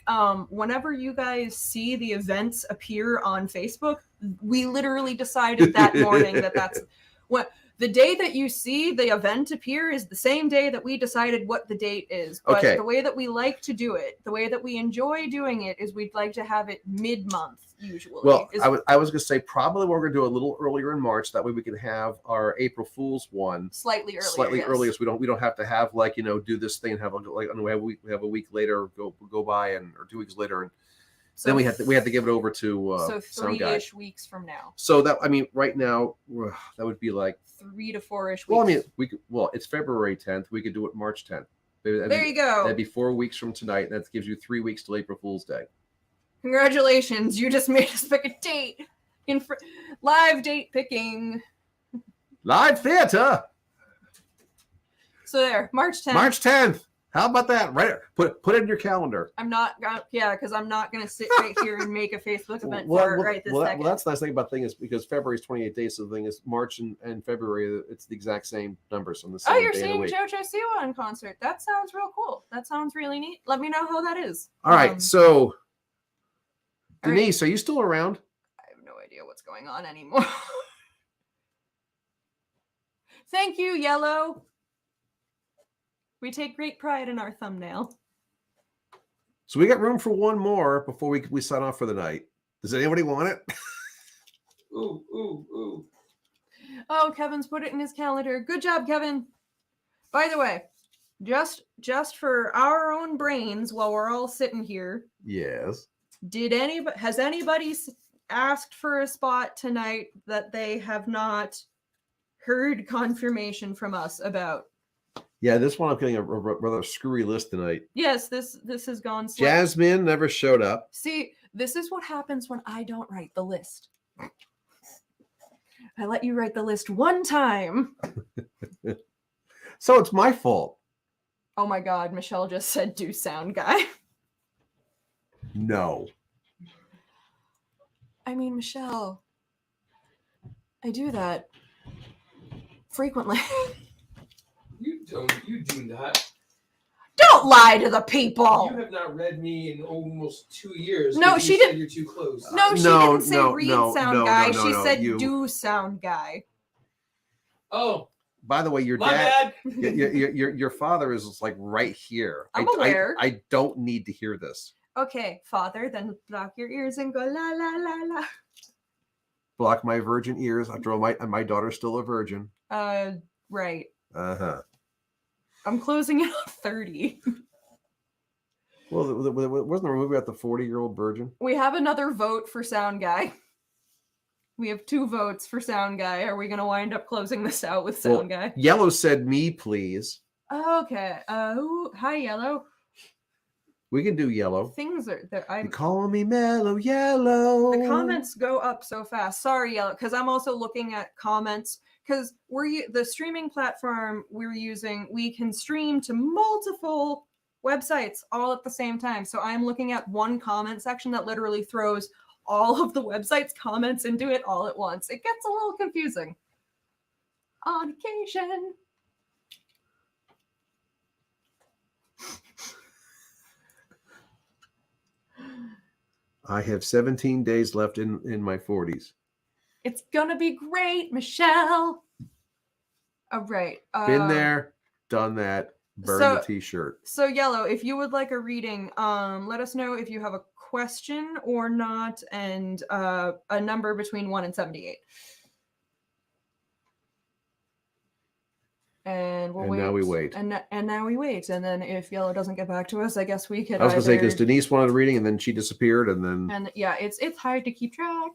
Whenever you guys see the events appear on Facebook, we literally decided that morning that's what the day that you see the event appear is the same day that we decided what the date is. But the way that we like to do it, the way that we enjoy doing it, is we'd like to have it mid-month usually. Well, I was going to say probably we're going to do a little earlier in March. That way we can have our April Fool's one slightly earlier, so we don't have to have do this thing and have we have a week later go by or 2 weeks later, and so then we have to give it over to so 3-ish weeks from now. So that right now that would be like 3 to 4-ish weeks. Well, it's February 10th. We could do it March 10th. There you go. That'd be 4 weeks from tonight. That gives you 3 weeks till April Fool's Day. Congratulations, you just made us pick a date live date picking. Live theater. So there, March 10th. March 10th. How about that? Right, put it in your calendar. I'm not, because I'm not going to sit right here and make a Facebook event for it right this second. Well, that's the nice thing about the thing is because February is 28 days, so the thing is March and February, it's the exact same numbers on the same day. Oh, you're seeing JoJo Siwa in concert. That sounds real cool. That sounds really neat. Let me know how that is. All right, so Denise, are you still around? I have no idea what's going on anymore. Thank you, Yellow. We take great pride in our thumbnail. So we got room for one more before we sign off for the night. Does anybody want it? Ooh. Oh, Kevin's put it in his calendar. Good job, Kevin. By the way, just for our own brains while we're all sitting here. Yes. Has anybody asked for a spot tonight that they have not heard confirmation from us about? Yeah, this one I'm getting a rather screwy list tonight. Yes, this has gone slow. Jasmine never showed up. See, this is what happens when I don't write the list. I let you write the list one time. So it's my fault. Oh my god, Michelle just said do sound guy. No. I mean, Michelle, I do that frequently. You do not. Don't lie to the people. You have not read me in almost 2 years. No, 'cause she you said didn't- You're too close. No, she No, didn't say no, read no, sound no, guy. no, no, She no, said you- do sound guy. Oh, By the way, your my dad, bad. your father is like right here. I'm aware. I don't need to hear this. Okay, father, then block your ears and go la la la la. Block my virgin ears. After all, my daughter's still a virgin. Right. Uh-huh. I'm closing in on 30. Well, wasn't there a movie about the 40-year-old virgin? We have another vote for sound guy. We have 2 votes for sound guy. Are we gonna wind up closing this out with sound guy? Yellow said me, please. Okay. Hi, Yellow. We can do yellow. Things are there. You calling me mellow yellow. The comments go up so fast. Sorry, Yellow, because I'm also looking at comments. Because the streaming platform we're using, we can stream to multiple websites all at the same time. So I'm looking at one comment section that literally throws all of the website's comments into it all at once. It gets a little confusing on occasion. I have 17 days left in my 40s. It's gonna be great, Michelle. All right. Been there, done that. Burn the t-shirt. So Yellow, if you would like a reading, let us know if you have a question or not, and a number between 1 and 78. And we'll wait. Now we wait. And now we wait. And then if Yellow doesn't get back to us, I guess we could. I was gonna say because Denise wanted a reading and then she disappeared and then. And yeah, it's hard to keep track.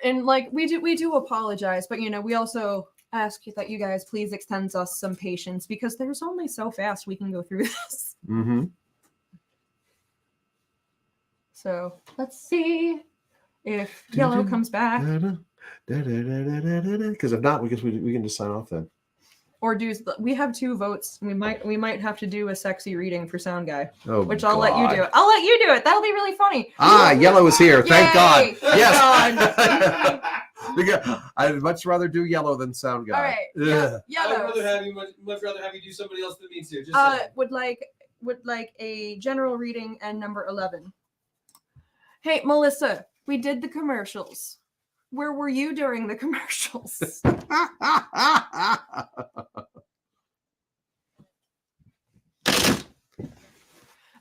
And like we do apologize, but we also ask that you guys please extend us some patience because there's only so fast we can go through this. Mm-hmm. So let's see if Yellow comes back. Because if not, we can just sign off then. Or we have 2 votes. We might have to do a sexy reading for sound guy. Oh, which I'll let you do it. I'll let you do it. That'll be really funny. Yellow is here. Thank Yay! God. Thank Yes. Because I'd much rather do yellow than sound guy. All right. Yeah, Yellow. Much rather have you do somebody else than me too. Just would like a general reading and number 11. Hey, Melissa, we did the commercials. Where were you during the commercials?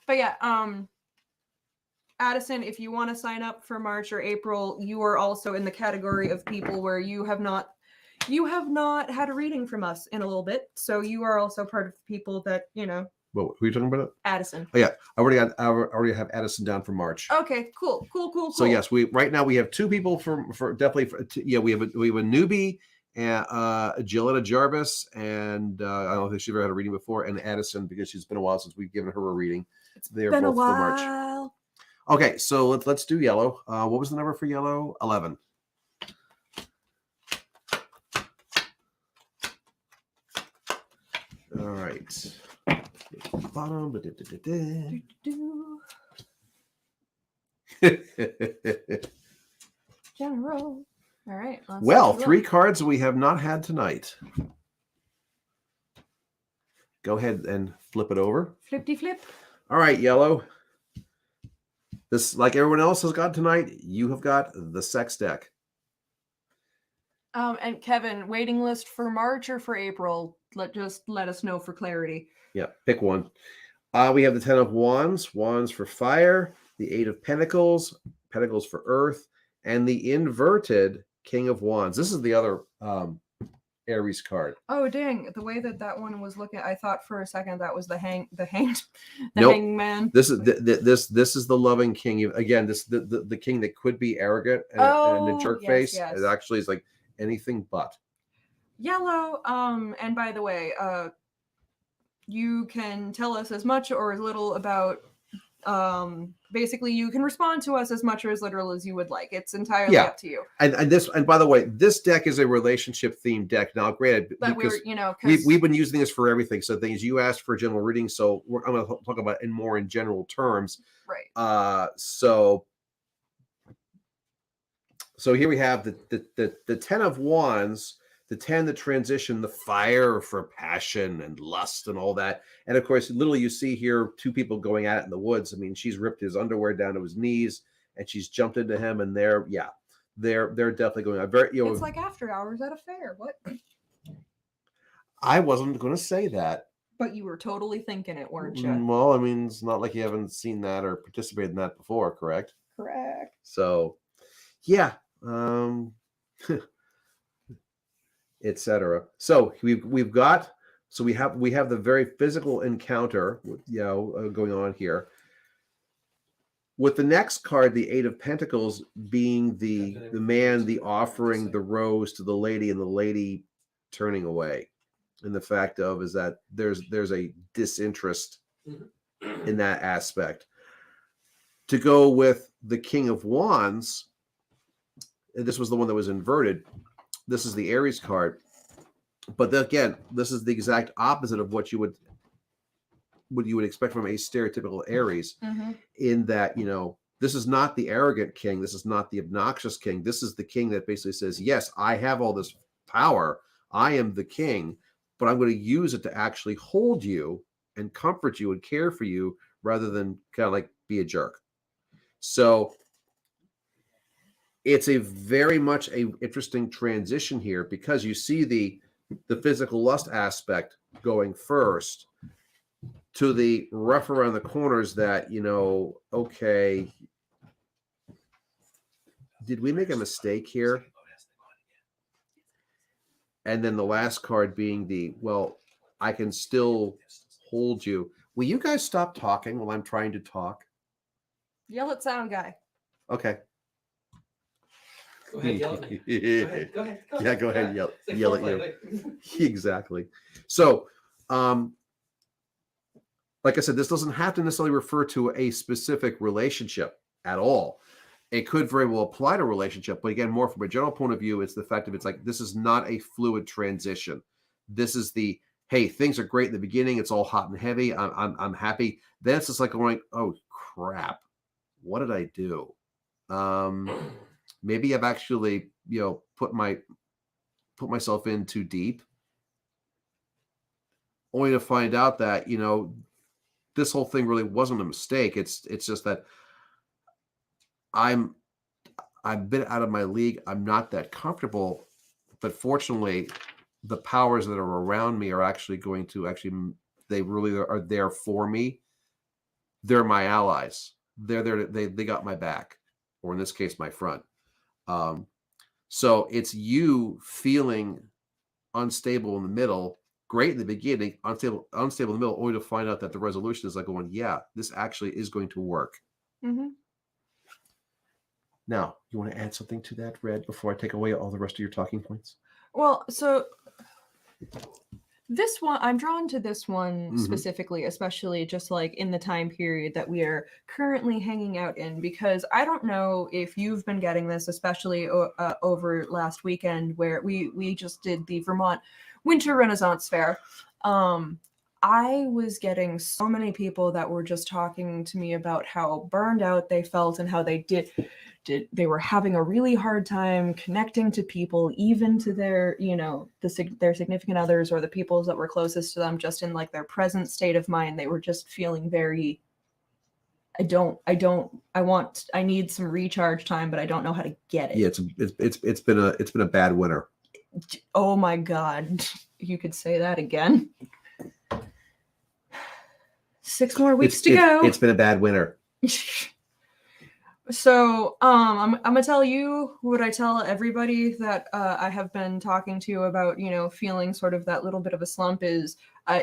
But yeah, Addison, if you want to sign up for March or April, you are also in the category of people where you have not had a reading from us in a little bit. So you are also part of the people that, Well, who are you talking about? Addison. Oh yeah, I already have Addison down for March. Okay, cool. So yes, right now we have 2 people for definitely. We have a newbie, and Gilletta Jarvis, and I don't think she's ever had a reading before, and Addison because she's been a while since we've given her a reading. They're Been both a while. for March. Okay, so let's do yellow. What was the number for yellow? 11. All right. Bottom. General. All right. Well, 3 cards we have not had tonight. Go ahead and flip it over. Flippy flip. All right, yellow. This, like everyone else has got tonight, you have got the sex deck. And Kevin, waiting list for March or for April? Let us know for clarity. Yeah, pick one. We have the 10 of Wands, Wands for fire, the 8 of Pentacles, Pentacles for earth, and the inverted King of Wands. This is the other Aries card. Oh dang! The way that one was looking, I thought for a second that was the hangman. This is this is the loving king. Again, this the king that could be arrogant and a jerk face. Yes. It actually is like anything but. Yellow. And by the way, you can tell us as much or as little about. Basically, you can respond to us as much or as literal as you would like. It's entirely Yeah. up to you. And by the way, this deck is a relationship themed deck. Now, granted, But because we're, you know, we've been using this for everything. So things you asked for general reading, so I'm going to talk about it in more in general terms. right. So here we have the 10 of wands, the 10 that transition, the fire for passion and lust and all that. And of course, literally you see here two people going at it in the woods. I mean, she's ripped his underwear down to his knees and she's jumped into him, and they're definitely going. It's like after hours at a fair. What? I wasn't going to say that. But you were totally thinking it, weren't you? Well, I mean, it's not like you haven't seen that or participated in that before, correct? Correct. So, yeah, etc. So we have the very physical encounter, going on here. With the next card, the Eight of Pentacles, being the man, the offering the rose to the lady, and the lady turning away, and the fact of is that there's a disinterest in that aspect. To go with the King of Wands, this was the one that was inverted. This is the Aries card, but again, this is the exact opposite of what you would expect from a stereotypical Aries. In that, this is not the arrogant king, this is not the obnoxious king, this is the king that basically says, yes, I have all this power, I am the king, but I'm going to use it to actually hold you and comfort you and care for you rather than kind of like be a jerk. So it's a very much a interesting transition here, because you see the physical lust aspect going first, to the rough around the corners that, okay, did we make a mistake here? And then the last card being I can still hold you. Will you guys stop talking while I'm trying to talk? Yell at sound guy. Okay. Go ahead, yell at me. Go ahead. Yeah, go ahead. Yell at you. Exactly. So, like I said, this doesn't have to necessarily refer to a specific relationship at all. It could very well apply to a relationship, but again, more from a general point of view, it's the fact of it's like, this is not a fluid transition. This is hey, things are great in the beginning. It's all hot and heavy. I'm happy. Then it's just like going, oh crap, what did I do? Maybe I've actually, put myself in too deep, only to find out that, this whole thing really wasn't a mistake. It's just that I've been out of my league. I'm not that comfortable, but fortunately, the powers that are around me are actually going to they really are there for me. They're my allies. They're there. They got my back, or in this case, my front. So it's you feeling unstable in the middle, great in the beginning, unstable in the middle, only to find out that the resolution is like going, yeah, this actually is going to work. Now, you want to add something to that, Red, before I take away all the rest of your talking points? Well, so this one, I'm drawn to this one specifically, especially just like in the time period that we are currently hanging out in, because I don't know if you've been getting this, especially over last weekend where we just did the Vermont Winter Renaissance Fair. I was getting so many people that were just talking to me about how burned out they felt and how they they were having a really hard time connecting to people, even to their, their significant others or the people that were closest to them, just in like their present state of mind. They were just feeling very, I need some recharge time, but I don't know how to get it. Yeah, it's been a bad winter. Oh my God. You could say that again. 6 more weeks to go. It's been a bad winter. So I'm gonna tell you what I tell everybody that I have been talking to about, feeling sort of that little bit of a slump is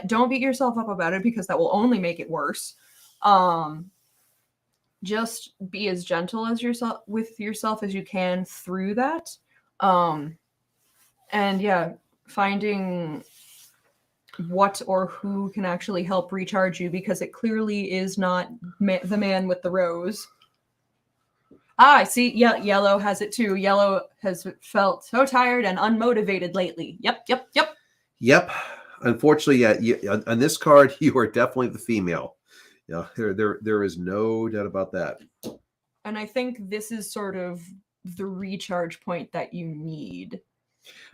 don't beat yourself up about it, because that will only make it worse. Just be as gentle as with yourself as you can through that. And yeah, finding what or who can actually help recharge you, because it clearly is not the man with the rose. I see. Yeah, Yellow has it too. Yellow has felt so tired and unmotivated lately. Yep. Unfortunately, on this card, you are definitely the female. Yeah, there is no doubt about that. And I think this is sort of the recharge point that you need.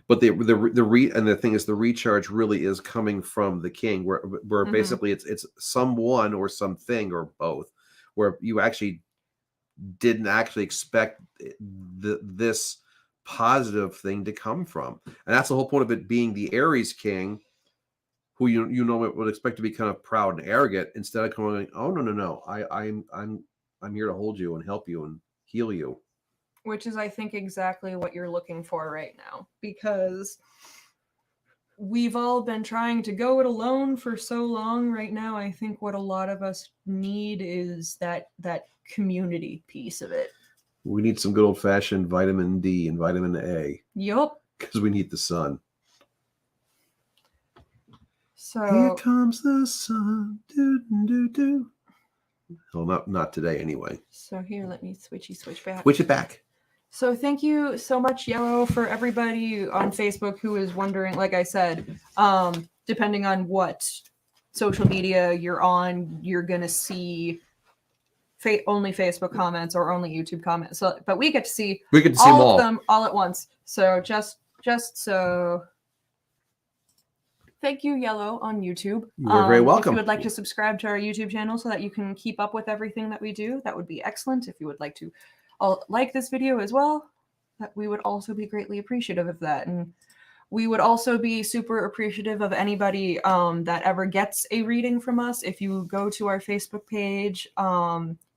But the thing is, the recharge really is coming from the king, where basically it's someone or something or both, where you actually didn't actually expect this positive thing to come from, and that's the whole point of it being the Aries king, who you know would expect to be kind of proud and arrogant, instead of going, oh no, I'm here to hold you and help you and heal you. Which is, I think, exactly what you're looking for right now, because we've all been trying to go it alone for so long. Right now, I think what a lot of us need is that community piece of it. We need some good old-fashioned vitamin D and vitamin A. Yup. Because we need the sun. So here comes the sun. Do, do, do. Well, not today anyway. So here, let me switch back. Switch it back. So thank you so much, Yellow, for everybody on Facebook who is wondering, like I said, depending on what social media you're on, you're going to see only Facebook comments or only YouTube comments. So, but we get to see all of them all at once. So just so thank you, Yellow, on YouTube. You're very welcome. If you would like to subscribe to our YouTube channel so that you can keep up with everything that we do, that would be excellent. If you would like to like this video as well, that we would also be greatly appreciative of that. And we would also be super appreciative of anybody that ever gets a reading from us. If you go to our Facebook page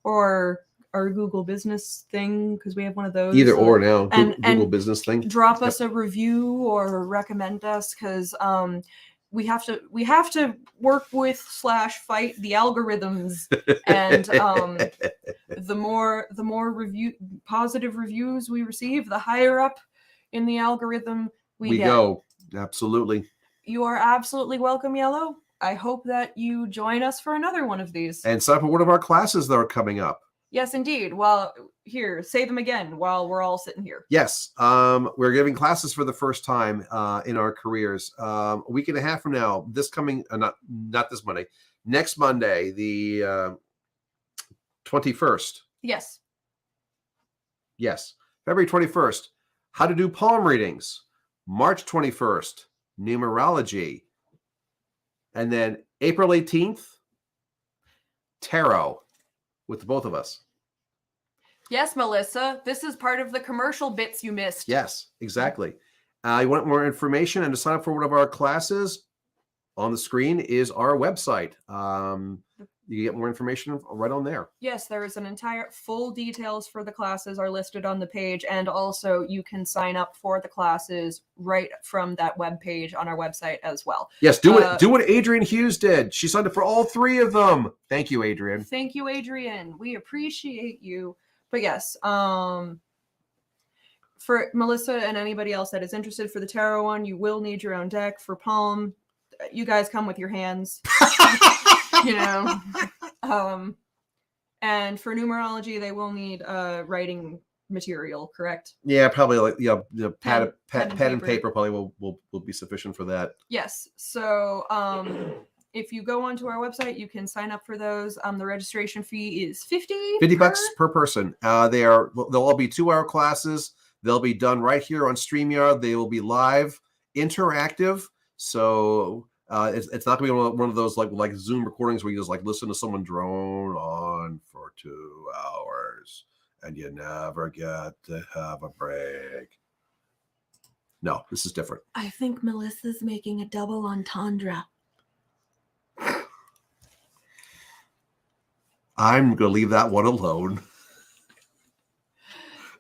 or our Google business thing, because we have one of those. Either or now, Google business thing. Drop us a review or recommend us, because we have to work with / fight the algorithms, and the more positive reviews we receive, the higher up in the algorithm we get. Go. Absolutely. You are absolutely welcome, Yellow. I hope that you join us for another one of these. And sign up for one of our classes that are coming up. Yes, indeed. Well, here, say them again while we're all sitting here. Yes. We're giving classes for the first time in our careers. A week and a half from now, this coming, not this Monday, next Monday, the 21st. Yes. February 21st, how to do palm readings. March 21st, numerology. And then April 18th, tarot with both of us. Yes, Melissa. This is part of the commercial bits you missed. Yes, exactly. You want more information and to sign up for one of our classes, on the screen is our website. You get more information right on there. Yes, there is an entire full details for the classes are listed on the page, and also you can sign up for the classes right from that web page on our website as well. Yes, do what Adrian Hughes did. She signed up for all 3 of them. Thank you, Adrian. Thank you, Adrian. We appreciate you. But yes, for Melissa and anybody else that is interested, for the tarot one, you will need your own deck. For palm, you guys come with your hands. You know, and for numerology, they will need writing material, correct? Yeah, probably like pen and paper probably will be sufficient for that. Yes. So if you go onto our website, you can sign up for those. The registration fee is $50 per person. They'll all be 2-hour classes. They'll be done right here on StreamYard. They will be live, interactive. So it's not gonna be one of those like Zoom recordings where you just like listen to someone drone on for 2 hours and you never get to have a break. No, this is different. I think Melissa's making a double entendre. I'm gonna leave that one alone.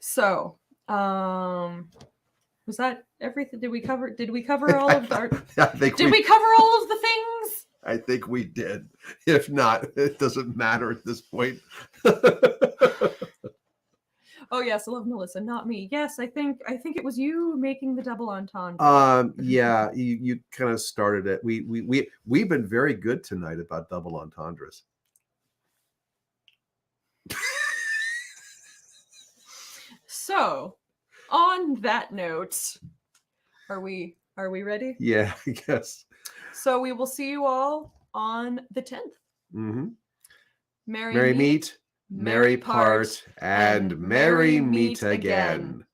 So, was that everything? Did we cover all of our? Did we cover all of the things? I think we did. If not, it doesn't matter at this point. Oh yes, I love Melissa, not me. Yes, I think it was you making the double entendre. Yeah, you kind of started it. We've been very good tonight about double entendres. So, on that note, are we ready? Yeah, I guess. So we will see you all on the 10th. Mm-hmm. Merry Merry meet, meet, merry part, and merry meet again.